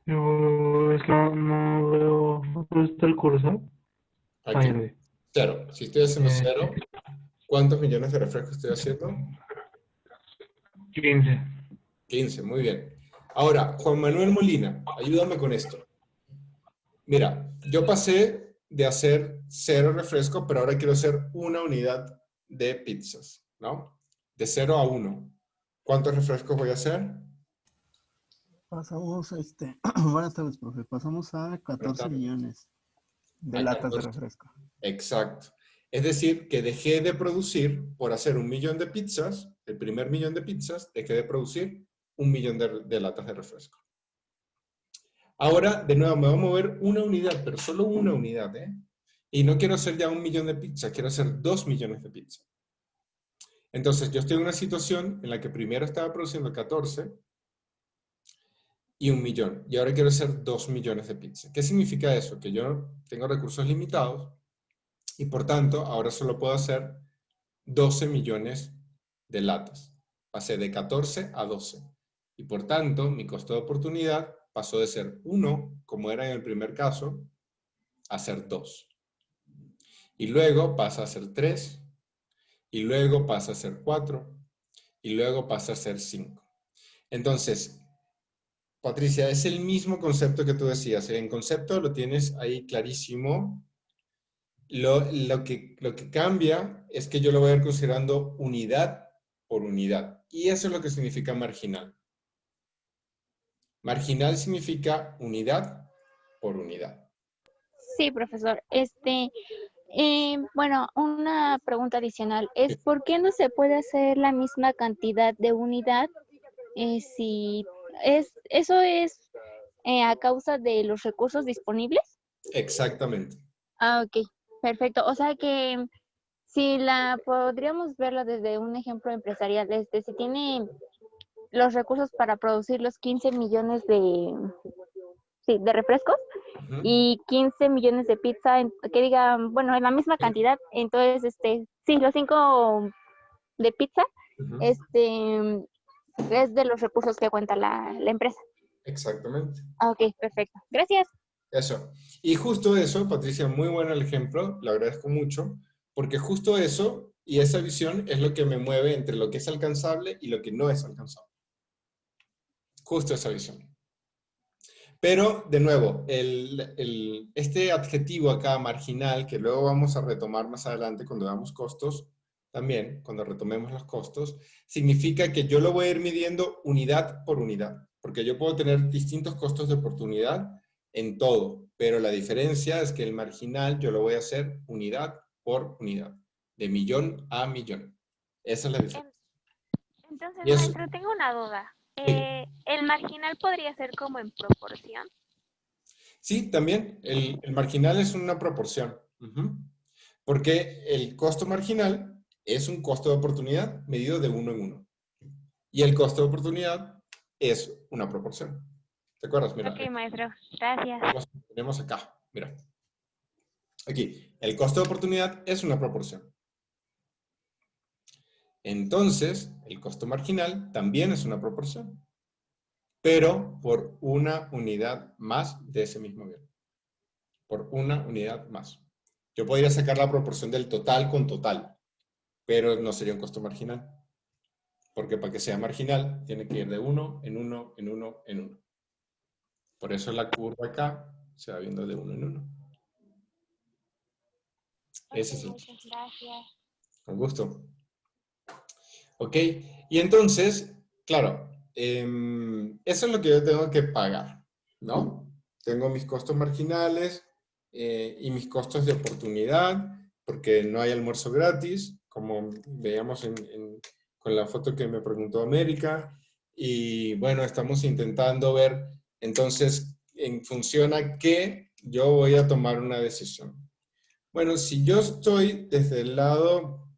Yo es que no veo. ¿Dónde está el cursor? Aquí. Ahí lo vi. 0. Si estoy haciendo 0, ¿cuántos millones de refrescos estoy haciendo? 15. 15, muy bien. Ahora, Juan Manuel Molina, ayúdame con esto. Mira, yo pasé de hacer 0 refrescos, pero ahora quiero hacer una unidad de pizzas, ¿no? De 0 a 1. ¿Cuántos refrescos voy a hacer? Pasamos, buenas tardes, profe. Pasamos a 14 millones de A latas de 14. refresco. Exacto. Es decir, que dejé de producir por hacer 1 millón de pizzas, el primer millón de pizzas, dejé de producir 1 millón de latas de refresco. Ahora, de nuevo, me voy a mover una unidad, pero solo una unidad, ¿eh? Y no quiero hacer ya 1 millón de pizzas, quiero hacer 2 millones de pizzas. Entonces, yo estoy en una situación en la que primero estaba produciendo 14 y 1 millón. Y ahora quiero hacer 2 millones de pizzas. ¿Qué significa eso? Que yo tengo recursos limitados y por tanto, ahora solo puedo hacer 12 millones de latas. Pasé de 14 a 12. Y por tanto, mi costo de oportunidad pasó de ser 1, como era en el primer caso, a ser 2. Y luego pasa a ser 3, y luego pasa a ser 4, y luego pasa a ser 5. Entonces, Patricia, es el mismo concepto que tú decías. En concepto lo tienes ahí clarísimo. Lo que cambia es que yo lo voy a ir considerando unidad por unidad. Y eso es lo que significa marginal. Marginal significa unidad por unidad. Sí, profesor. Bueno, una pregunta adicional es ¿por qué no se puede hacer la misma cantidad de unidad si eso es a causa de los recursos disponibles? Exactamente. Ah, ok, perfecto. O sea que si podríamos verlo desde un ejemplo empresarial, si tiene los recursos para producir los 15 millones de refrescos y 15 millones de pizza, que digan, bueno, en la misma cantidad, entonces, sí, los 5 de pizza, es de los recursos que cuenta la empresa. Exactamente. Ah, ok, perfecto. Gracias. Eso. Y justo eso, Patricia, muy bueno el ejemplo, le agradezco mucho, porque justo eso y esa visión es lo que me mueve entre lo que es alcanzable y lo que no es alcanzable. Justo esa visión. Pero, de nuevo, este adjetivo acá, marginal, que luego vamos a retomar más adelante cuando veamos costos, también, cuando retomemos los costos, significa que yo lo voy a ir midiendo unidad por unidad, porque yo puedo tener distintos costos de oportunidad en todo, pero la diferencia es que el marginal yo lo voy a hacer unidad por unidad, de millón a millón. Esa es la diferencia. Entonces, Y eso, maestro, tengo una duda. ¿El marginal podría ser como en proporción? sí, también, el marginal es una proporción. Porque el costo marginal es un costo de oportunidad medido de 1 en 1. Y el costo de oportunidad es una proporción. ¿Te acuerdas? Mira, Ok, maestro. Gracias. tenemos acá, mira. Aquí, el costo de oportunidad es una proporción. Entonces, el costo marginal también es una proporción. Pero por una unidad más de ese mismo bien. Por una unidad más. Yo podría sacar la proporción del total con total, pero no sería un costo marginal. Porque para que sea marginal, tiene que ir de 1 en 1 en 1 en 1. Por eso la curva acá se va viendo de 1 en 1. Ese es el Muchas gracias. con gusto. Ok, y entonces, claro, eso es lo que yo tengo que pagar, ¿no? Tengo mis costos marginales y mis costos de oportunidad, porque no hay almuerzo gratis, como veíamos con la foto que me preguntó América. Y bueno, estamos intentando ver, entonces, en función a qué yo voy a tomar una decisión. Bueno, si yo estoy desde el lado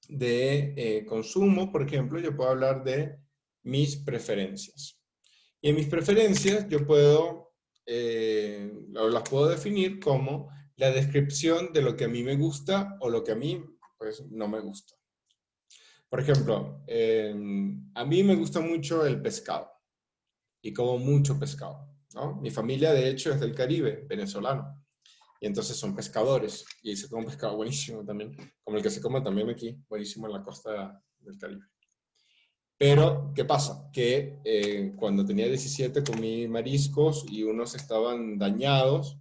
de consumo, por ejemplo, yo puedo hablar de mis preferencias. Y en mis preferencias yo puedo, las puedo definir como la descripción de lo que a mí me gusta o lo que a mí, pues, no me gusta. Por ejemplo, a mí me gusta mucho el pescado y como mucho pescado, ¿no? Mi familia, de hecho, es del Caribe, venezolano. Y entonces son pescadores y se come un pescado buenísimo también, como el que se come también aquí, buenísimo en la costa del Caribe. Pero, ¿qué pasa? Que cuando tenía 17 comí mariscos y unos estaban dañados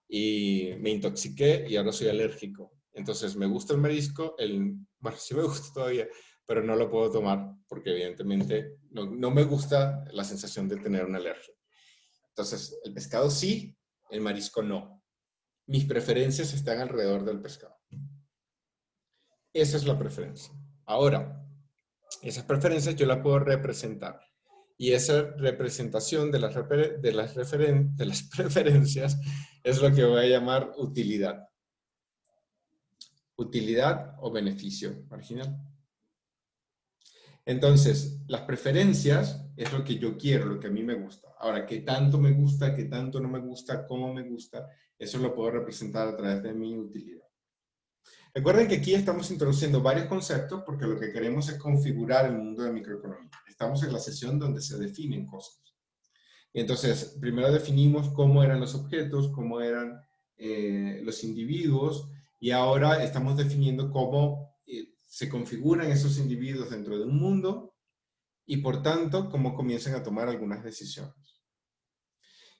y me intoxiqué y ahora soy alérgico. Entonces me gusta el marisco, bueno, sí me gusta todavía, pero no lo puedo tomar porque evidentemente no me gusta la sensación de tener una alergia. Entonces, el pescado sí, el marisco no. Mis preferencias están alrededor del pescado. Esa es la preferencia. Ahora, esas preferencias yo las puedo representar. Y esa representación de las preferencias es lo que voy a llamar utilidad. Utilidad o beneficio marginal. Entonces, las preferencias es lo que yo quiero, lo que a mí me gusta. Ahora, qué tanto me gusta, qué tanto no me gusta, cómo me gusta, eso lo puedo representar a través de mi utilidad. Recuerden que aquí estamos introduciendo varios conceptos porque lo que queremos es configurar el mundo de microeconomía. Estamos en la sesión donde se definen cosas. Y entonces, primero definimos cómo eran los objetos, cómo eran los individuos, y ahora estamos definiendo cómo se configuran esos individuos dentro de un mundo y, por tanto, cómo comienzan a tomar algunas decisiones.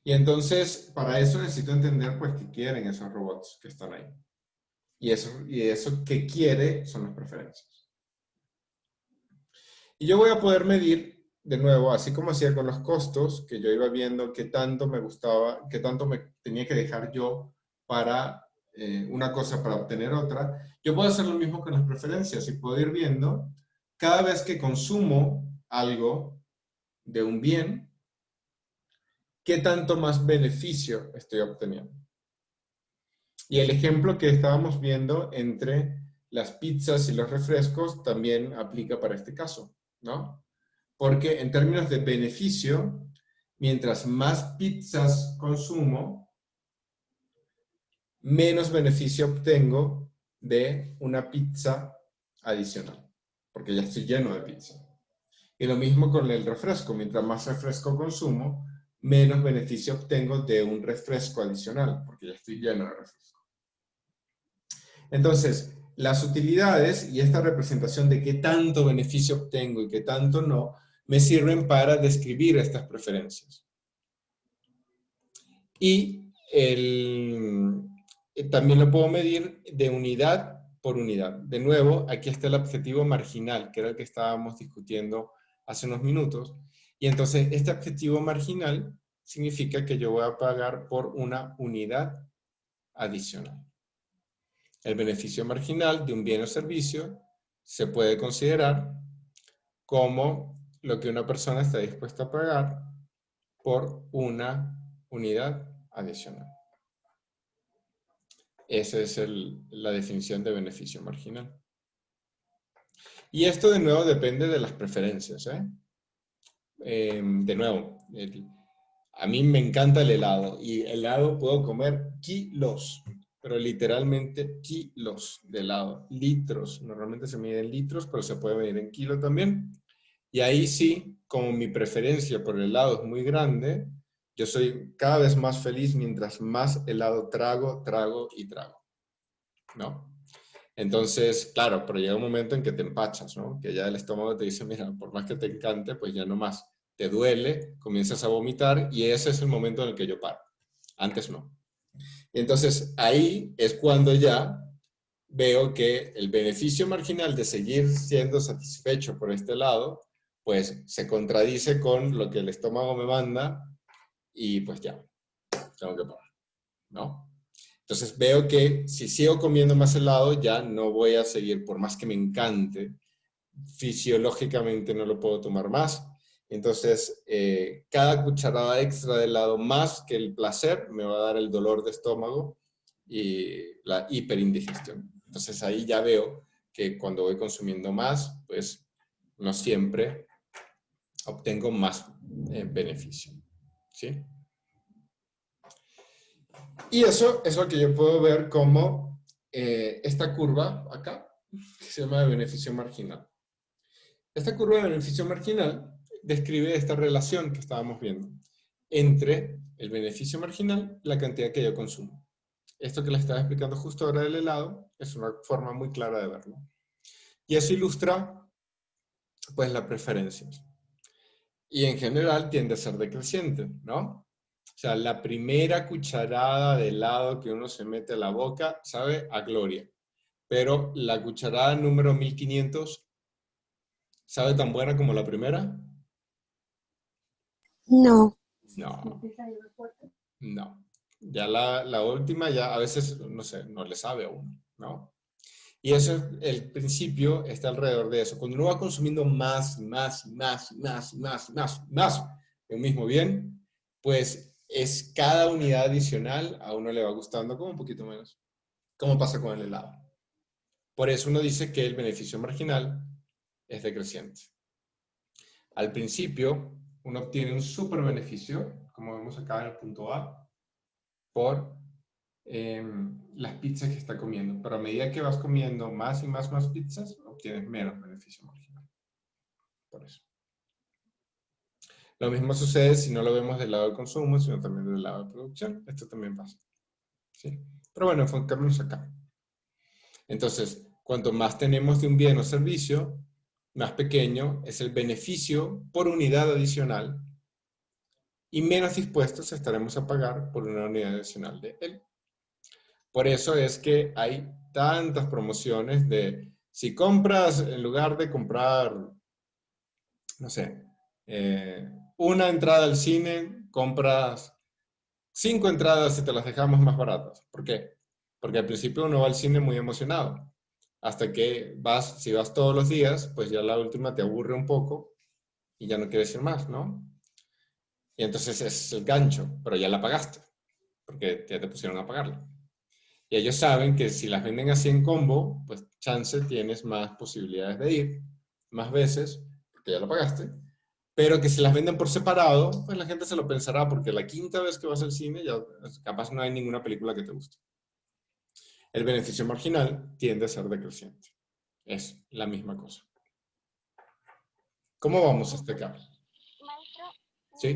Y entonces, para eso necesito entender, pues, qué quieren esos robots que están ahí. Y eso que quiere son las preferencias. Y yo voy a poder medir, de nuevo, así como hacía con los costos, que yo iba viendo qué tanto me gustaba, qué tanto me tenía que dejar yo para una cosa para obtener otra. Yo puedo hacer lo mismo con las preferencias y puedo ir viendo cada vez que consumo algo de un bien, qué tanto más beneficio estoy obteniendo. Y el ejemplo que estábamos viendo entre las pizzas y los refrescos también aplica para este caso, ¿no? Porque en términos de beneficio, mientras más pizzas consumo, menos beneficio obtengo de una pizza adicional, porque ya estoy lleno de pizza. Y lo mismo con el refresco, mientras más refresco consumo, menos beneficio obtengo de un refresco adicional, porque ya estoy lleno de refresco. Entonces, las utilidades y esta representación de qué tanto beneficio obtengo y qué tanto no, me sirven para describir estas preferencias. Y también lo puedo medir de unidad por unidad. De nuevo, aquí está el objetivo marginal, que era el que estábamos discutiendo hace unos minutos. Y entonces, este objetivo marginal significa que yo voy a pagar por una unidad adicional. El beneficio marginal de un bien o servicio se puede considerar como lo que una persona está dispuesta a pagar por una unidad adicional. Esa es la definición de beneficio marginal. Y esto de nuevo depende de las preferencias, de nuevo, a mí me encanta el helado y helado puedo comer kilos, pero literalmente kilos de helado, litros. Normalmente se mide en litros, pero se puede medir en kilo también. Y ahí sí, como mi preferencia por el helado es muy grande, yo soy cada vez más feliz mientras más helado trago, ¿no? Entonces, claro, pero llega un momento en que te empachas, ¿no? Que ya el estómago te dice, mira, por más que te encante, pues ya no más. Te duele, comienzas a vomitar y ese es el momento en el que yo paro. Antes no. Y entonces ahí es cuando ya veo que el beneficio marginal de seguir siendo satisfecho por este lado pues se contradice con lo que el estómago me manda y pues ya, tengo que parar, ¿no? Entonces veo que si sigo comiendo más helado ya no voy a seguir, por más que me encante, fisiológicamente no lo puedo tomar más. Entonces cada cucharada extra de helado más que el placer me va a dar el dolor de estómago y la hiperindigestión. Entonces ahí ya veo que cuando voy consumiendo más, pues no siempre obtengo más beneficio, ¿sí? Y eso es lo que yo puedo ver como esta curva acá, que se llama de beneficio marginal. Esta curva de beneficio marginal describe esta relación que estábamos viendo entre el beneficio marginal y la cantidad que yo consumo. Esto que les estaba explicando justo ahora del helado es una forma muy clara de verlo. Y eso ilustra, pues, las preferencias. Y en general tiende a ser decreciente, ¿no? O sea, la primera cucharada de helado que uno se mete a la boca sabe a gloria. Pero la cucharada número 1500 ¿sabe tan buena como la primera? No. No. No. Ya la última ya a veces, no sé, no le sabe a uno, ¿no? Y eso es el principio, está alrededor de eso. Cuando uno va consumiendo más de un mismo bien, pues es cada unidad adicional a uno le va gustando como un poquito menos. ¿Cómo pasa con el helado? Por eso uno dice que el beneficio marginal es decreciente. Al principio, uno obtiene un super beneficio, como vemos acá en el punto A, por las pizzas que está comiendo. Pero a medida que vas comiendo más y más pizzas, obtienes menos beneficio marginal. Por eso. Lo mismo sucede si no lo vemos del lado del consumo, sino también del lado de producción. Esto también pasa. ¿Sí? Pero bueno, enfocémonos acá. Entonces, cuanto más tenemos de un bien o servicio, más pequeño es el beneficio por unidad adicional y menos dispuestos estaremos a pagar por una unidad adicional de él. Por eso es que hay tantas promociones de, si compras, en lugar de comprar, no sé, una entrada al cine, compras 5 entradas y te las dejamos más baratas. ¿Por qué? Porque al principio uno va al cine muy emocionado. Hasta que vas, si vas todos los días, pues ya la última te aburre un poco y ya no quieres ir más, ¿no? Y entonces es el gancho, pero ya la pagaste, porque ya te pusieron a pagarla. Y ellos saben que si las venden así en combo, pues chance tienes más posibilidades de ir, más veces, porque ya lo pagaste. Pero que si las venden por separado, pues la gente se lo pensará, porque la quinta vez que vas al cine, ya capaz no hay ninguna película que te guste. El beneficio marginal tiende a ser decreciente. Es la misma cosa. ¿Cómo vamos hasta acá? Maestro, ¿Sí?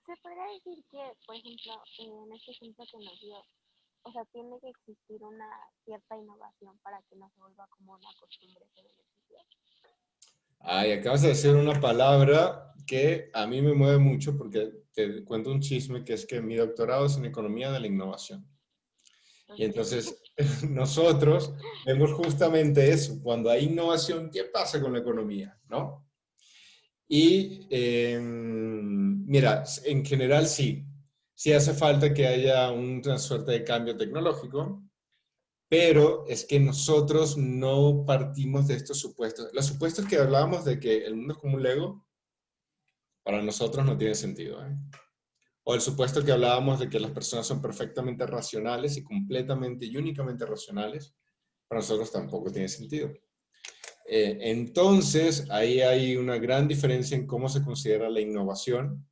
¿se podría decir que, por ejemplo, en este ejemplo que nos dio, o sea, tiene que existir una cierta innovación para que no se vuelva como una costumbre ese beneficio? Ay, acabas de decir una palabra que a mí me mueve mucho porque te cuento un chisme que es que mi doctorado es en economía de la innovación. Y entonces nosotros vemos justamente eso. Cuando hay innovación, ¿qué pasa con la economía? ¿No? Y mira, en general sí. Sí hace falta que haya una suerte de cambio tecnológico, pero es que nosotros no partimos de estos supuestos. Los supuestos que hablábamos de que el mundo es como un Lego, para nosotros no tiene sentido, ¿eh? O el supuesto que hablábamos de que las personas son perfectamente racionales y completamente y únicamente racionales, para nosotros tampoco tiene sentido. Entonces, ahí hay una gran diferencia en cómo se considera la innovación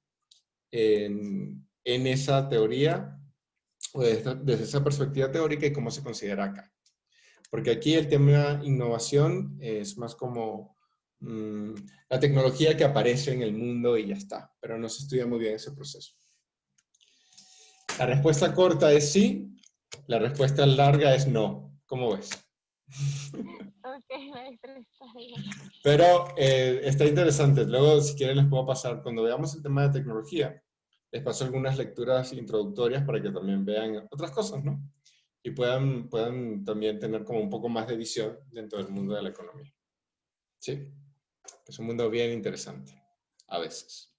en esa teoría, o desde esa perspectiva teórica y cómo se considera acá. Porque aquí el tema innovación es más como la tecnología que aparece en el mundo y ya está, pero no se estudia muy bien ese proceso. La respuesta corta es sí, la respuesta larga es no. ¿Cómo ves? Ok, maestro, está bien. Pero está interesante. Luego, si quieren, les puedo pasar, cuando veamos el tema de tecnología, les paso algunas lecturas introductorias para que también vean otras cosas, ¿no? Y puedan también tener como un poco más de visión dentro del mundo de la economía. ¿Sí? Es un mundo bien interesante, a veces.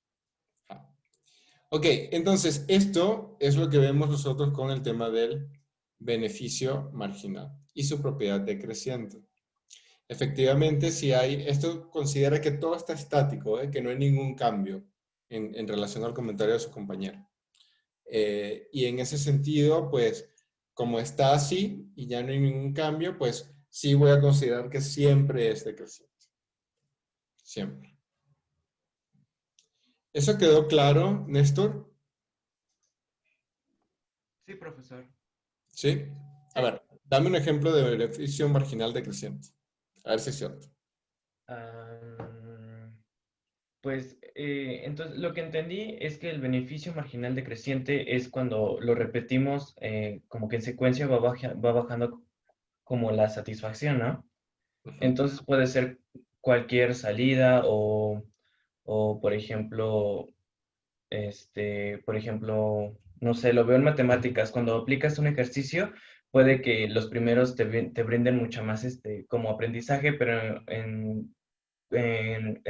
Ok, entonces esto es lo que vemos nosotros con el tema del beneficio marginal y su propiedad decreciente. Efectivamente, si hay, esto considera que todo está estático, que no hay ningún cambio en relación al comentario de su compañero. Y en ese sentido, pues, como está así y ya no hay ningún cambio, pues sí voy a considerar que siempre es decreciente. Siempre. ¿Eso quedó claro, Néstor? Sí, profesor. ¿Sí? A ver, dame un ejemplo de beneficio marginal decreciente. A ver si es cierto. Pues entonces lo que entendí es que el beneficio marginal decreciente es cuando lo repetimos como que en secuencia va bajando como la satisfacción, ¿no? Entonces puede ser cualquier salida o por ejemplo, no sé, lo veo en matemáticas, cuando aplicas un ejercicio, puede que los primeros te brinden mucho más como aprendizaje, pero en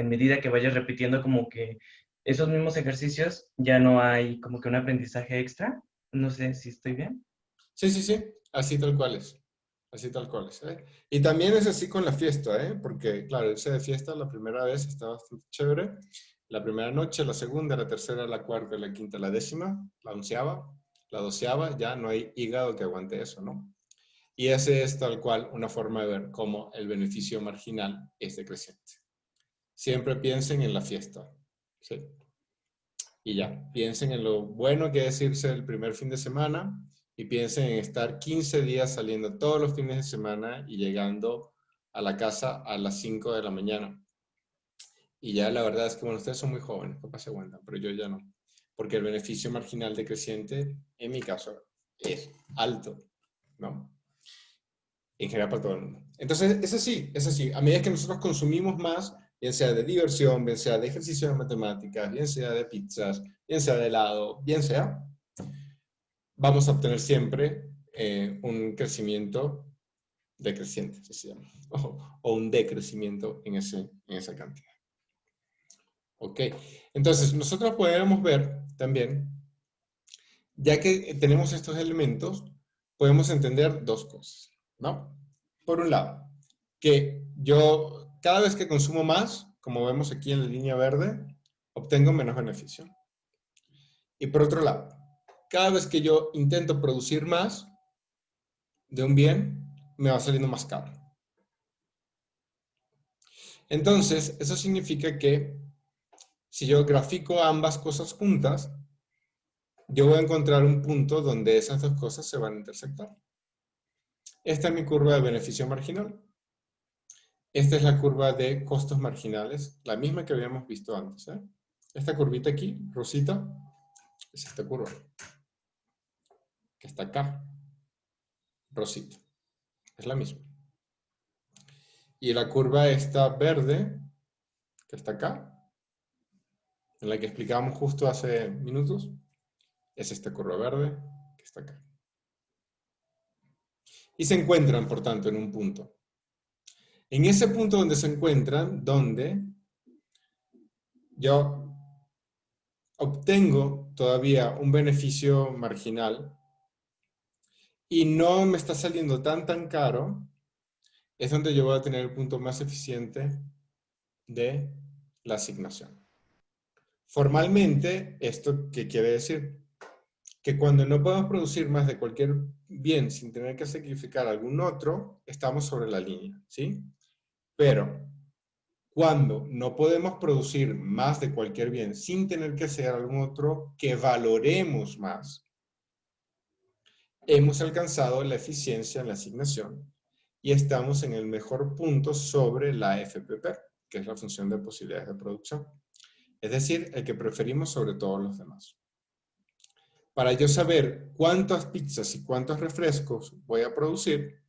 medida que vayas repitiendo como que esos mismos ejercicios, ya no hay como que un aprendizaje extra. No sé si estoy bien. Sí, sí, sí. Así tal cual es. Así tal cual es. Y también es así con la fiesta, porque, claro, irse de fiesta la primera vez está bastante chévere. La primera noche, la segunda, la tercera, la cuarta, la quinta, la décima, la onceava, la doceava, ya no hay hígado que aguante eso, ¿no? Y ese es tal cual una forma de ver cómo el beneficio marginal es decreciente. Siempre piensen en la fiesta, ¿sí? Y ya, piensen en lo bueno que es irse el primer fin de semana y piensen en estar 15 días saliendo todos los fines de semana y llegando a la casa a las 5 de la mañana. Y ya la verdad es que, bueno, ustedes son muy jóvenes, capaz se aguantan, pero yo ya no. Porque el beneficio marginal decreciente, en mi caso, es alto, ¿no? En general para todo el mundo. Entonces, es así. A medida que nosotros consumimos más, bien sea de diversión, bien sea de ejercicio de matemáticas, bien sea de pizzas, bien sea de helado, bien sea, vamos a obtener siempre un crecimiento decreciente, así se llama, o un decrecimiento en esa cantidad. Ok, entonces nosotros podemos ver también, ya que tenemos estos elementos, podemos entender dos cosas, ¿no? Por un lado, que yo cada vez que consumo más, como vemos aquí en la línea verde, obtengo menos beneficio. Y por otro lado, cada vez que yo intento producir más de un bien, me va saliendo más caro. Entonces, eso significa que si yo grafico ambas cosas juntas, yo voy a encontrar un punto donde esas dos cosas se van a intersectar. Esta es mi curva de beneficio marginal. Esta es la curva de costos marginales, la misma que habíamos visto antes. Esta curvita aquí, rosita, es esta curva, que está acá, rosita. Es la misma. Y la curva esta verde, que está acá, en la que explicábamos justo hace minutos, es esta curva verde, que está acá. Y se encuentran, por tanto, en un punto. En ese punto donde se encuentran, donde yo obtengo todavía un beneficio marginal y no me está saliendo tan caro, es donde yo voy a tener el punto más eficiente de la asignación. Formalmente, ¿esto qué quiere decir? Que cuando no podemos producir más de cualquier bien sin tener que sacrificar algún otro, estamos sobre la línea, ¿sí? Pero cuando no podemos producir más de cualquier bien sin tener que hacer algún otro que valoremos más, hemos alcanzado la eficiencia en la asignación y estamos en el mejor punto sobre la FPP, que es la función de posibilidades de producción. Es decir, el que preferimos sobre todos los demás. Para yo saber cuántas pizzas y cuántos refrescos voy a producir,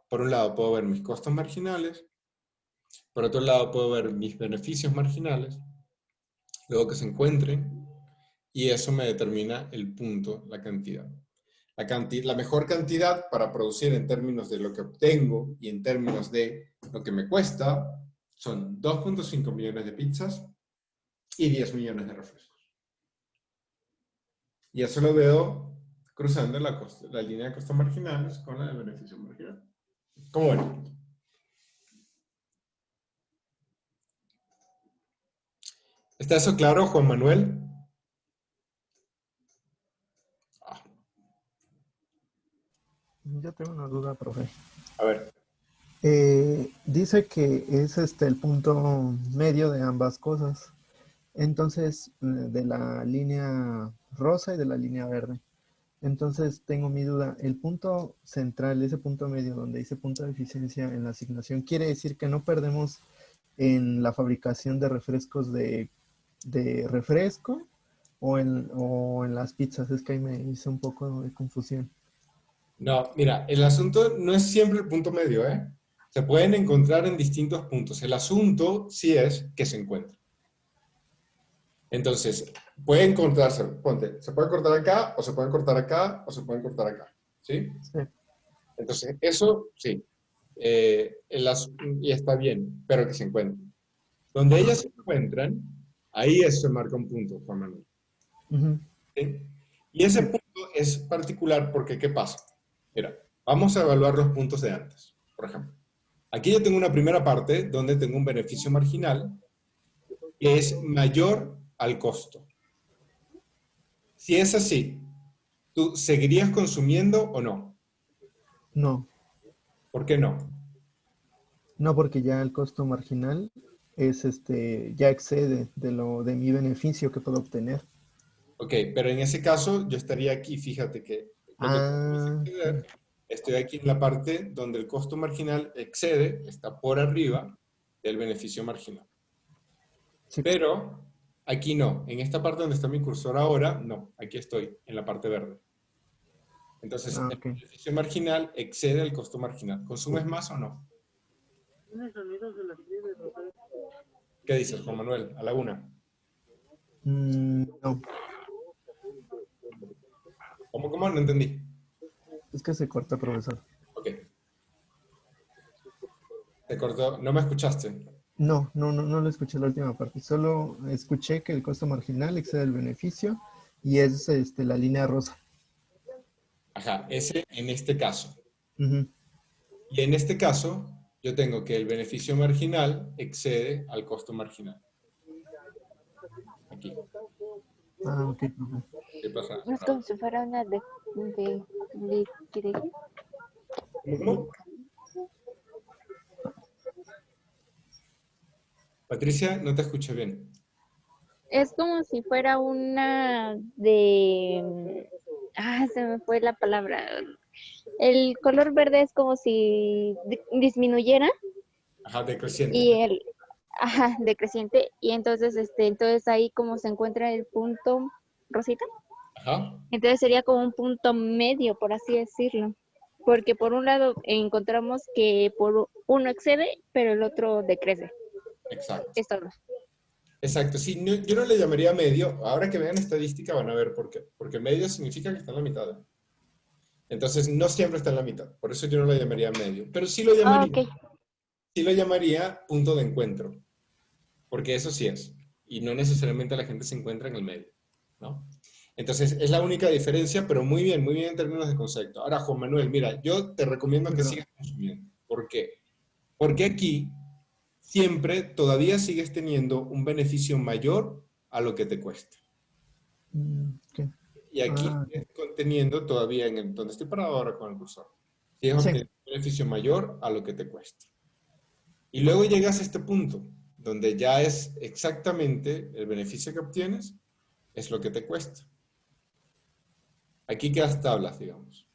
por un lado puedo ver mis costos marginales, por otro lado puedo ver mis beneficios marginales, luego que se encuentren, y eso me determina el punto, la cantidad. La mejor cantidad para producir en términos de lo que obtengo y en términos de lo que me cuesta son 2.5 millones de pizzas y 10 millones de refrescos. Y eso lo veo cruzando la línea de costos marginales con la de beneficio marginal. ¿Cómo ven? ¿Está eso claro, Juan Manuel? Yo tengo una duda, profe. A ver. Dice que es el punto medio de ambas cosas. Entonces, de la línea rosa y de la línea verde. Entonces, tengo mi duda. El punto central, ese punto medio donde dice punto de eficiencia en la asignación, ¿quiere decir que no perdemos en la fabricación de refrescos de refresco o en las pizzas? Es que ahí me hice un poco de confusión. No, mira, el asunto no es siempre el punto medio, ¿eh? Se pueden encontrar en distintos puntos. El asunto sí es que se encuentran. Entonces, puede encontrarse, ponte, se puede cortar acá, o se pueden cortar acá, o se pueden cortar acá. ¿Sí? Sí. Entonces, eso sí. Y está bien, pero que se encuentren. Donde ellas se encuentran, ahí se marca un punto, Juan Manuel. ¿Sí? Y ese punto es particular porque, ¿qué pasa? Mira, vamos a evaluar los puntos de antes. Por ejemplo, aquí yo tengo una primera parte donde tengo un beneficio marginal que es mayor al costo. Si es así, ¿tú seguirías consumiendo o no? No. ¿Por qué no? No, porque ya el costo marginal es ya excede de mi beneficio que puedo obtener. Ok, pero en ese caso yo estaría aquí, fíjate que estoy aquí en la parte donde el costo marginal excede, está por arriba del beneficio marginal. Sí. Pero aquí no, en esta parte donde está mi cursor ahora, no, aquí estoy, en la parte verde. Entonces, el beneficio marginal excede el costo marginal. ¿Consumes más o no? ¿Qué dices, Juan Manuel? A la una. No. ¿Cómo? No entendí. Es que se corta, profesor. Ok. Se cortó. ¿No me escuchaste? No lo escuché la última parte. Solo escuché que el costo marginal excede el beneficio y es la línea rosa. Ajá, ese en este caso. Y en este caso, yo tengo que el beneficio marginal excede al costo marginal. Aquí. Ah, ok. ¿Qué pasa? No es como si fuera una de ¿Cómo? Patricia, no te escuché bien. Es como si fuera una de... se me fue la palabra. El color verde es como si disminuyera. Ajá, decreciente. Y decreciente. Y entonces, entonces ahí como se encuentra el punto rosita. Ajá. Entonces sería como un punto medio, por así decirlo. Porque por un lado encontramos que por uno excede, pero el otro decrece. Exacto. Es todo. Exacto, sí, yo no le llamaría medio. Ahora que vean estadística van a ver por qué. Porque medio significa que está en la mitad. Entonces no siempre está en la mitad. Por eso yo no le llamaría medio. Pero sí lo llamaría, sí lo llamaría punto de encuentro. Porque eso sí es. Y no necesariamente la gente se encuentra en el medio, ¿no? Entonces es la única diferencia, pero muy bien en términos de concepto. Ahora, Juan Manuel, mira, yo te recomiendo que sigas consumiendo. ¿Por qué? Porque aquí siempre todavía sigues teniendo un beneficio mayor a lo que te cuesta. Y aquí sigues teniendo todavía, donde estoy parado ahora con el cursor, sigues obteniendo un beneficio mayor a lo que te cuesta. Y luego llegas a este punto, donde ya es exactamente el beneficio que obtienes, es lo que te cuesta. Aquí quedas tablas, digamos.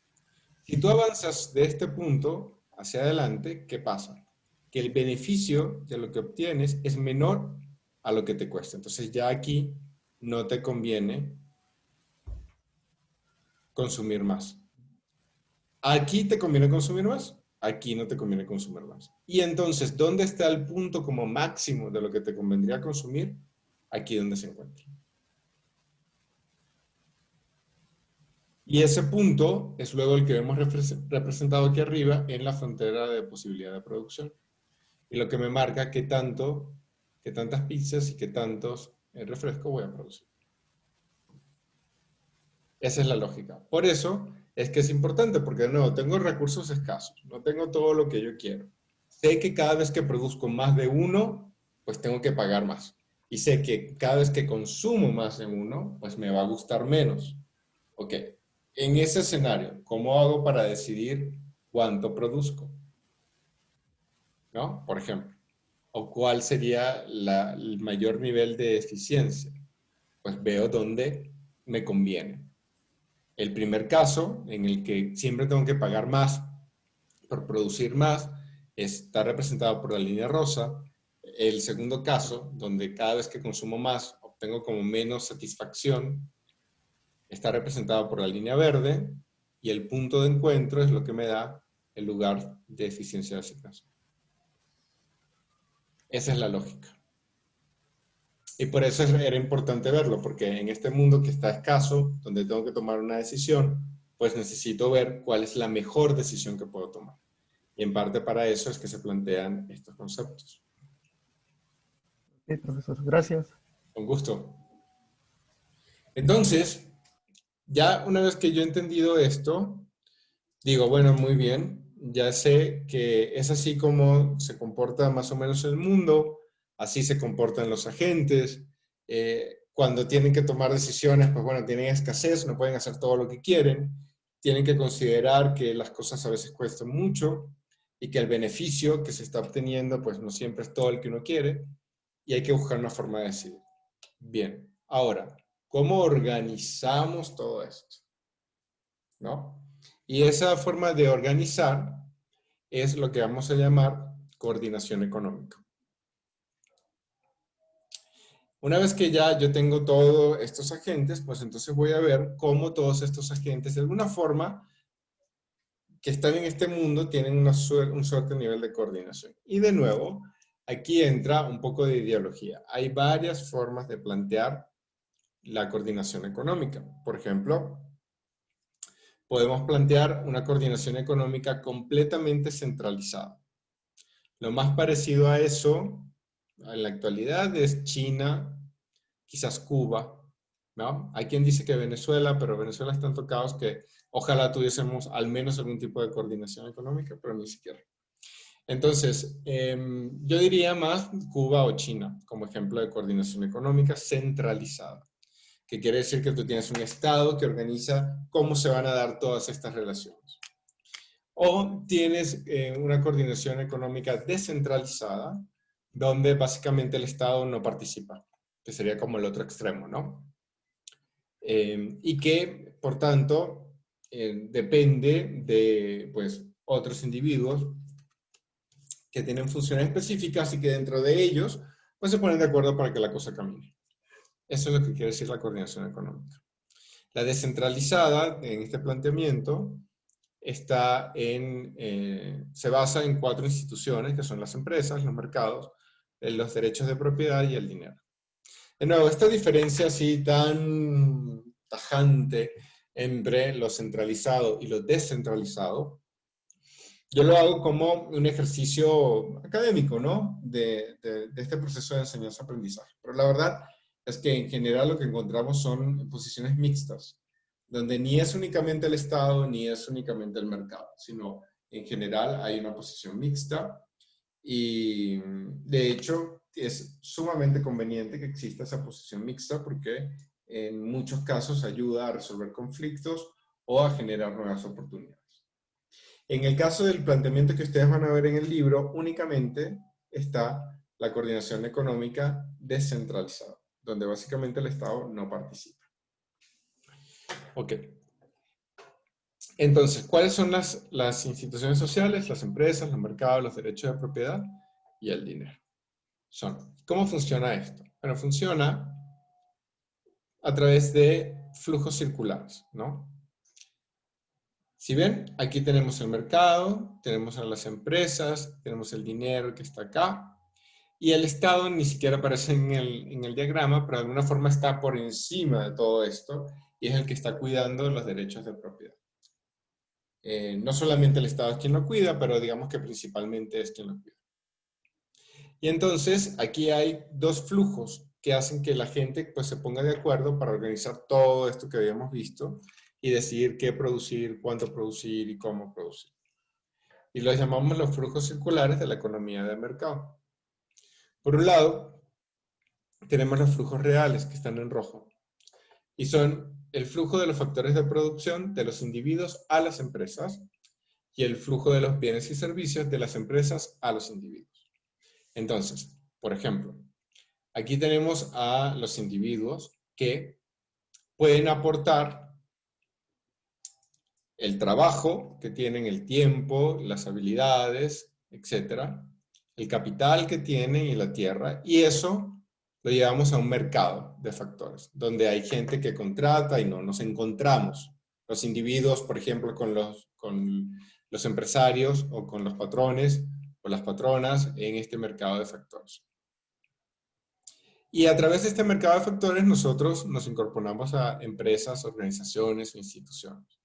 Si tú avanzas de este punto hacia adelante, ¿qué pasa? Que el beneficio de lo que obtienes es menor a lo que te cuesta. Entonces ya aquí no te conviene consumir más. Aquí te conviene consumir más, aquí no te conviene consumir más. Y entonces, ¿dónde está el punto como máximo de lo que te convendría consumir? Aquí donde se encuentra. Y ese punto es luego el que hemos representado aquí arriba en la frontera de posibilidad de producción. y lo que me marca qué tantas pizzas y qué tantos refrescos voy a producir. Esa es la lógica. Por eso es que es importante, porque de nuevo, tengo recursos escasos, no tengo todo lo que yo quiero. Sé que cada vez que produzco más de uno, pues tengo que pagar más. Y sé que cada vez que consumo más de uno, pues me va a gustar menos. Ok, en ese escenario, ¿cómo hago para decidir cuánto produzco? ¿No? Por ejemplo. ¿O cuál sería el mayor nivel de eficiencia? Pues veo dónde me conviene. El primer caso, en el que siempre tengo que pagar más por producir más, está representado por la línea rosa. El segundo caso, donde cada vez que consumo más obtengo como menos satisfacción, está representado por la línea verde, y el punto de encuentro es lo que me da el lugar de eficiencia de asignación. Esa es la lógica. Y por eso era importante verlo, porque en este mundo que está escaso, donde tengo que tomar una decisión, pues necesito ver cuál es la mejor decisión que puedo tomar. Y en parte para eso es que se plantean estos conceptos. Sí, profesor, gracias. Con gusto. Entonces, ya una vez que yo he entendido esto, digo, bueno, muy bien, ya sé que es así como se comporta más o menos el mundo, así se comportan los agentes. Cuando tienen que tomar decisiones, pues bueno, tienen escasez, no pueden hacer todo lo que quieren, tienen que considerar que las cosas a veces cuestan mucho y que el beneficio que se está obteniendo, pues no siempre es todo el que uno quiere, y hay que buscar una forma de decidir. Bien, ahora, ¿cómo organizamos todo esto? ¿No? Y esa forma de organizar es lo que vamos a llamar coordinación económica. Una vez que ya yo tengo todos estos agentes, pues entonces voy a ver cómo todos estos agentes, de alguna forma, que están en este mundo, tienen un cierto nivel de coordinación. Y de nuevo, aquí entra un poco de ideología. Hay varias formas de plantear la coordinación económica. Por ejemplo, podemos plantear una coordinación económica completamente centralizada. Lo más parecido a eso, en la actualidad, es China, quizás Cuba, ¿no? Hay quien dice que Venezuela, pero Venezuela es tanto caos que ojalá tuviésemos al menos algún tipo de coordinación económica, pero ni siquiera. Entonces, yo diría más Cuba o China como ejemplo de coordinación económica centralizada, que quiere decir que tú tienes un Estado que organiza cómo se van a dar todas estas relaciones. O tienes una coordinación económica descentralizada, donde básicamente el Estado no participa, que sería como el otro extremo, ¿no? Y que, por tanto, depende de pues, otros individuos que tienen funciones específicas y que dentro de ellos pues, se ponen de acuerdo para que la cosa camine. Eso es lo que quiere decir la coordinación económica. La descentralizada, en este planteamiento, se basa en 4 instituciones, que son las empresas, los mercados, los derechos de propiedad y el dinero. De nuevo, esta diferencia así tan tajante entre lo centralizado y lo descentralizado, yo lo hago como un ejercicio académico, ¿no? De este proceso de enseñanza-aprendizaje. Pero la verdad es que en general lo que encontramos son posiciones mixtas, donde ni es únicamente el Estado ni es únicamente el mercado, sino en general hay una posición mixta y de hecho es sumamente conveniente que exista esa posición mixta porque en muchos casos ayuda a resolver conflictos o a generar nuevas oportunidades. En el caso del planteamiento que ustedes van a ver en el libro, únicamente está la coordinación económica descentralizada, donde básicamente el Estado no participa. Ok. Entonces, ¿cuáles son las instituciones sociales, las empresas, los mercados, los derechos de propiedad y el dinero? ¿Cómo funciona esto? Bueno, funciona a través de flujos circulares, ¿no? Si ven, aquí tenemos el mercado, tenemos a las empresas, tenemos el dinero que está acá, y el Estado ni siquiera aparece en el diagrama, pero de alguna forma está por encima de todo esto, y es el que está cuidando los derechos de propiedad. No solamente el Estado es quien lo cuida, pero digamos que principalmente es quien lo cuida. Y entonces aquí hay dos flujos que hacen que la gente pues, se ponga de acuerdo para organizar todo esto que habíamos visto y decidir qué producir, cuánto producir y cómo producir. Y los llamamos los flujos circulares de la economía de mercado. Por un lado, tenemos los flujos reales que están en rojo y son el flujo de los factores de producción de los individuos a las empresas y el flujo de los bienes y servicios de las empresas a los individuos. Entonces, por ejemplo, aquí tenemos a los individuos que pueden aportar el trabajo que tienen, el tiempo, las habilidades, etcétera, el capital que tienen y la tierra, y eso lo llevamos a un mercado de factores, donde hay gente que contrata y no nos encontramos. Los individuos, por ejemplo, con los empresarios o con los patrones o las patronas en este mercado de factores. Y a través de este mercado de factores nosotros nos incorporamos a empresas, organizaciones o instituciones.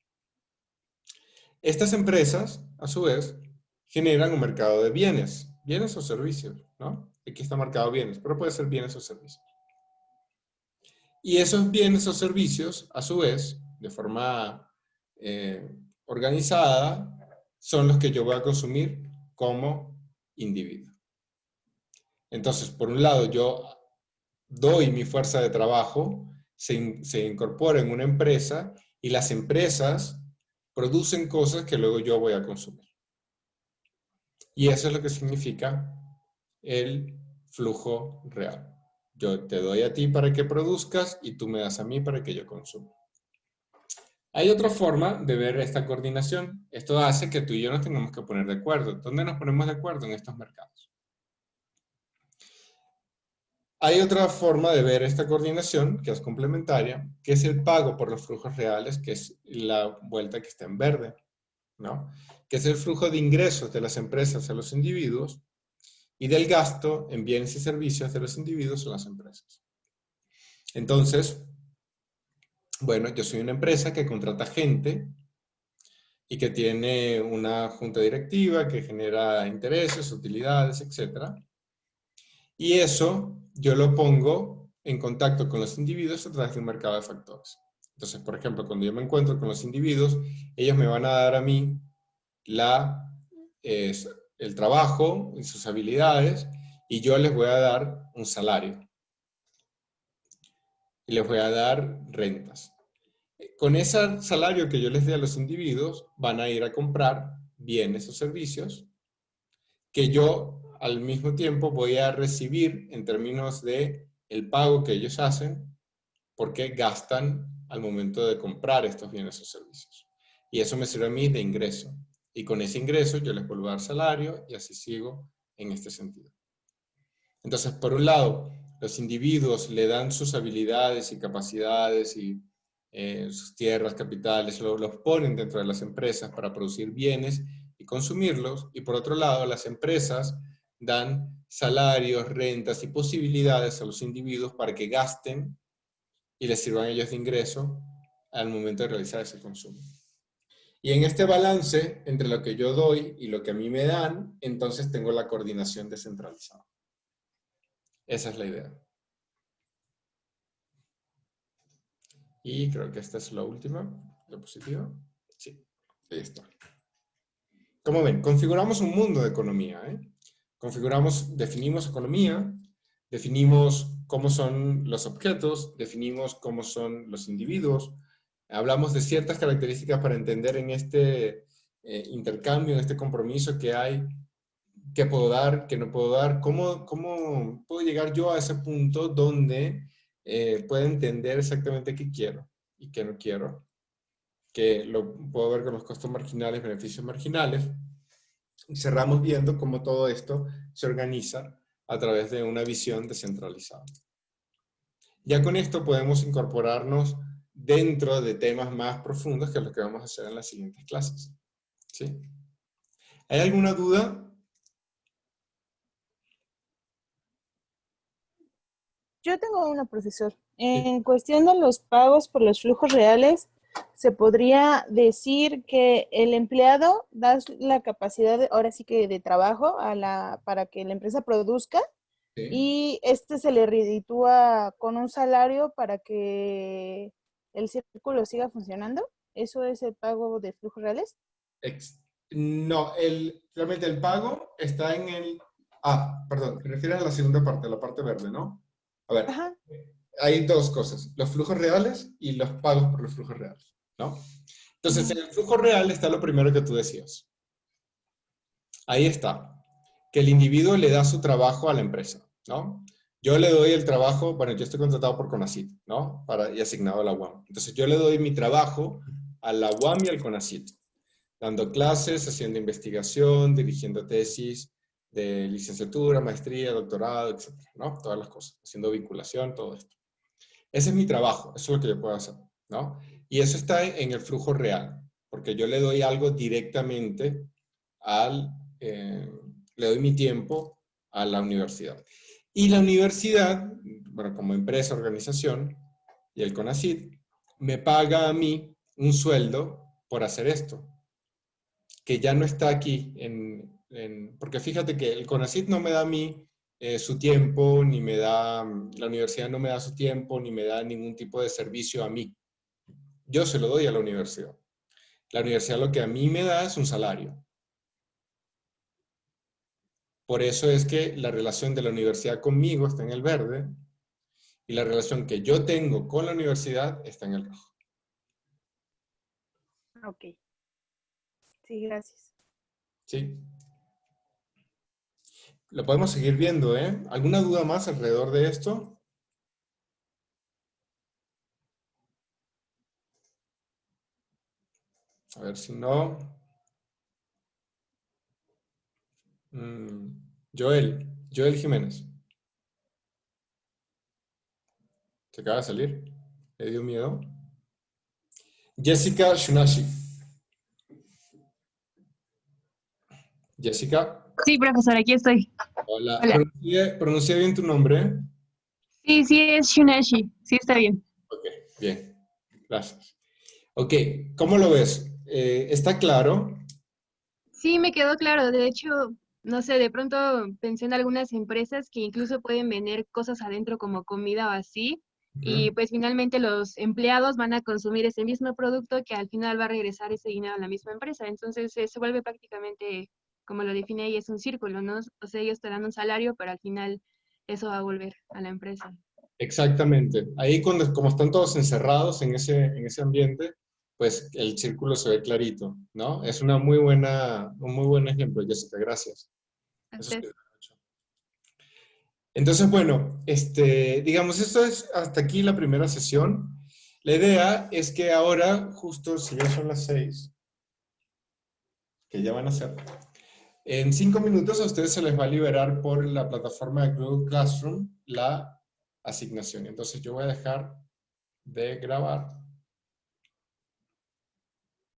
Estas empresas, a su vez, generan un mercado de bienes o servicios, ¿no? Aquí está marcado bienes, pero puede ser bienes o servicios. Y esos bienes o servicios, a su vez, de forma organizada, son los que yo voy a consumir como individuo. Entonces, por un lado, yo doy mi fuerza de trabajo, se incorpora en una empresa y las empresas producen cosas que luego yo voy a consumir. Y eso es lo que significa el flujo real. Yo te doy a ti para que produzcas y tú me das a mí para que yo consuma. Hay otra forma de ver esta coordinación. Esto hace que tú y yo nos tengamos que poner de acuerdo. ¿Dónde nos ponemos de acuerdo en estos mercados? Hay otra forma de ver esta coordinación, que es complementaria, que es el pago por los flujos reales, que es la vuelta que está en verde, ¿no? Que es el flujo de ingresos de las empresas a los individuos y del gasto en bienes y servicios de los individuos a las empresas. Entonces, bueno, yo soy una empresa que contrata gente y que tiene una junta directiva que genera intereses, utilidades, etc. Y eso yo lo pongo en contacto con los individuos a través de un mercado de factores. Entonces, por ejemplo, cuando yo me encuentro con los individuos, ellos me van a dar a mí el trabajo y sus habilidades, y yo les voy a dar un salario. Y les voy a dar rentas. Con ese salario que yo les dé a los individuos, van a ir a comprar bienes o servicios que yo al mismo tiempo voy a recibir en términos de el pago que ellos hacen porque gastan al momento de comprar estos bienes o servicios. Y eso me sirve a mí de ingreso. Y con ese ingreso yo les vuelvo a dar salario y así sigo en este sentido. Entonces, por un lado, los individuos le dan sus habilidades y capacidades y sus tierras, capitales, los ponen dentro de las empresas para producir bienes y consumirlos. Y por otro lado, las empresas dan salarios, rentas y posibilidades a los individuos para que gasten y les sirvan a ellos de ingreso al momento de realizar ese consumo. Y en este balance entre lo que yo doy y lo que a mí me dan, entonces tengo la coordinación descentralizada. Esa es la idea. Y creo que esta es la última diapositiva. Sí, ahí está. Como ven, configuramos un mundo de economía, definimos economía, definimos cómo son los objetos, definimos cómo son los individuos, hablamos de ciertas características para entender en este intercambio, en este compromiso que hay, qué puedo dar, qué no puedo dar, cómo puedo llegar yo a ese punto donde puedo entender exactamente qué quiero y qué no quiero, que lo puedo ver con los costos marginales, beneficios marginales. Y cerramos viendo cómo todo esto se organiza a través de una visión descentralizada. Ya con esto podemos incorporarnos dentro de temas más profundos, que es lo que vamos a hacer en las siguientes clases. ¿Sí? ¿Hay alguna duda? Yo tengo una, profesor. En cuestión de los pagos por los flujos reales, se podría decir que el empleado da la capacidad, ahora sí que de trabajo, para que la empresa produzca, y se le reditúa con un salario para que el círculo siga funcionando. ¿Eso es el pago de flujos reales? No, realmente el pago está en el... perdón, te refieres a la segunda parte, la parte verde, ¿no? A ver, hay dos cosas, los flujos reales y los pagos por los flujos reales, ¿no? Entonces, en el flujo real está lo primero que tú decías. Ahí está, que el individuo le da su trabajo a la empresa, ¿no? Yo le doy el trabajo, bueno, yo estoy contratado por CONACYT, ¿no? Y asignado a la UAM. Entonces, yo le doy mi trabajo a la UAM y al CONACYT, dando clases, haciendo investigación, dirigiendo tesis de licenciatura, maestría, doctorado, etcétera, ¿no? Todas las cosas, haciendo vinculación, todo esto. Ese es mi trabajo, eso es lo que yo puedo hacer, ¿no? Y eso está en el flujo real, porque yo le doy algo directamente le doy mi tiempo a la universidad. Y la universidad, bueno, como empresa, organización, y el CONACYT, me paga a mí un sueldo por hacer esto, que ya no está aquí, porque fíjate que el CONACYT no me da a mí su tiempo, la universidad no me da su tiempo, ni me da ningún tipo de servicio a mí. Yo se lo doy a la universidad. La universidad lo que a mí me da es un salario. Por eso es que la relación de la universidad conmigo está en el verde y la relación que yo tengo con la universidad está en el rojo. Ok. Sí, gracias. Sí. Lo podemos seguir viendo, ¿eh? ¿Alguna duda más alrededor de esto? A ver si no. Joel Jiménez. Se acaba de salir. ¿Le dio miedo? Jessica Shunashi. Jessica. Sí, profesor, aquí estoy. Hola. Hola. ¿Pronuncia bien tu nombre? Sí, es Shunashi. Sí, está bien. Ok, bien. Gracias. Ok, ¿cómo lo ves? ¿Está claro? Sí, me quedó claro. De hecho, no sé, de pronto pensé en algunas empresas que incluso pueden vender cosas adentro como comida o así. Y pues finalmente los empleados van a consumir ese mismo producto que al final va a regresar ese dinero a la misma empresa. Entonces se vuelve prácticamente, como lo define ahí, es un círculo, ¿no? O sea, ellos te dan un salario, pero al final eso va a volver a la empresa. Exactamente. Ahí como están todos encerrados en ese ambiente, pues el círculo se ve clarito, ¿no? Es un muy buen ejemplo, Jessica, gracias. Eso es mucho. Entonces, bueno, digamos, esto es hasta aquí la primera sesión. La idea es que ahora, justo si ya son las 6, que ya van a ser, en 5 minutos a ustedes se les va a liberar por la plataforma de Google Classroom la asignación. Entonces yo voy a dejar de grabar.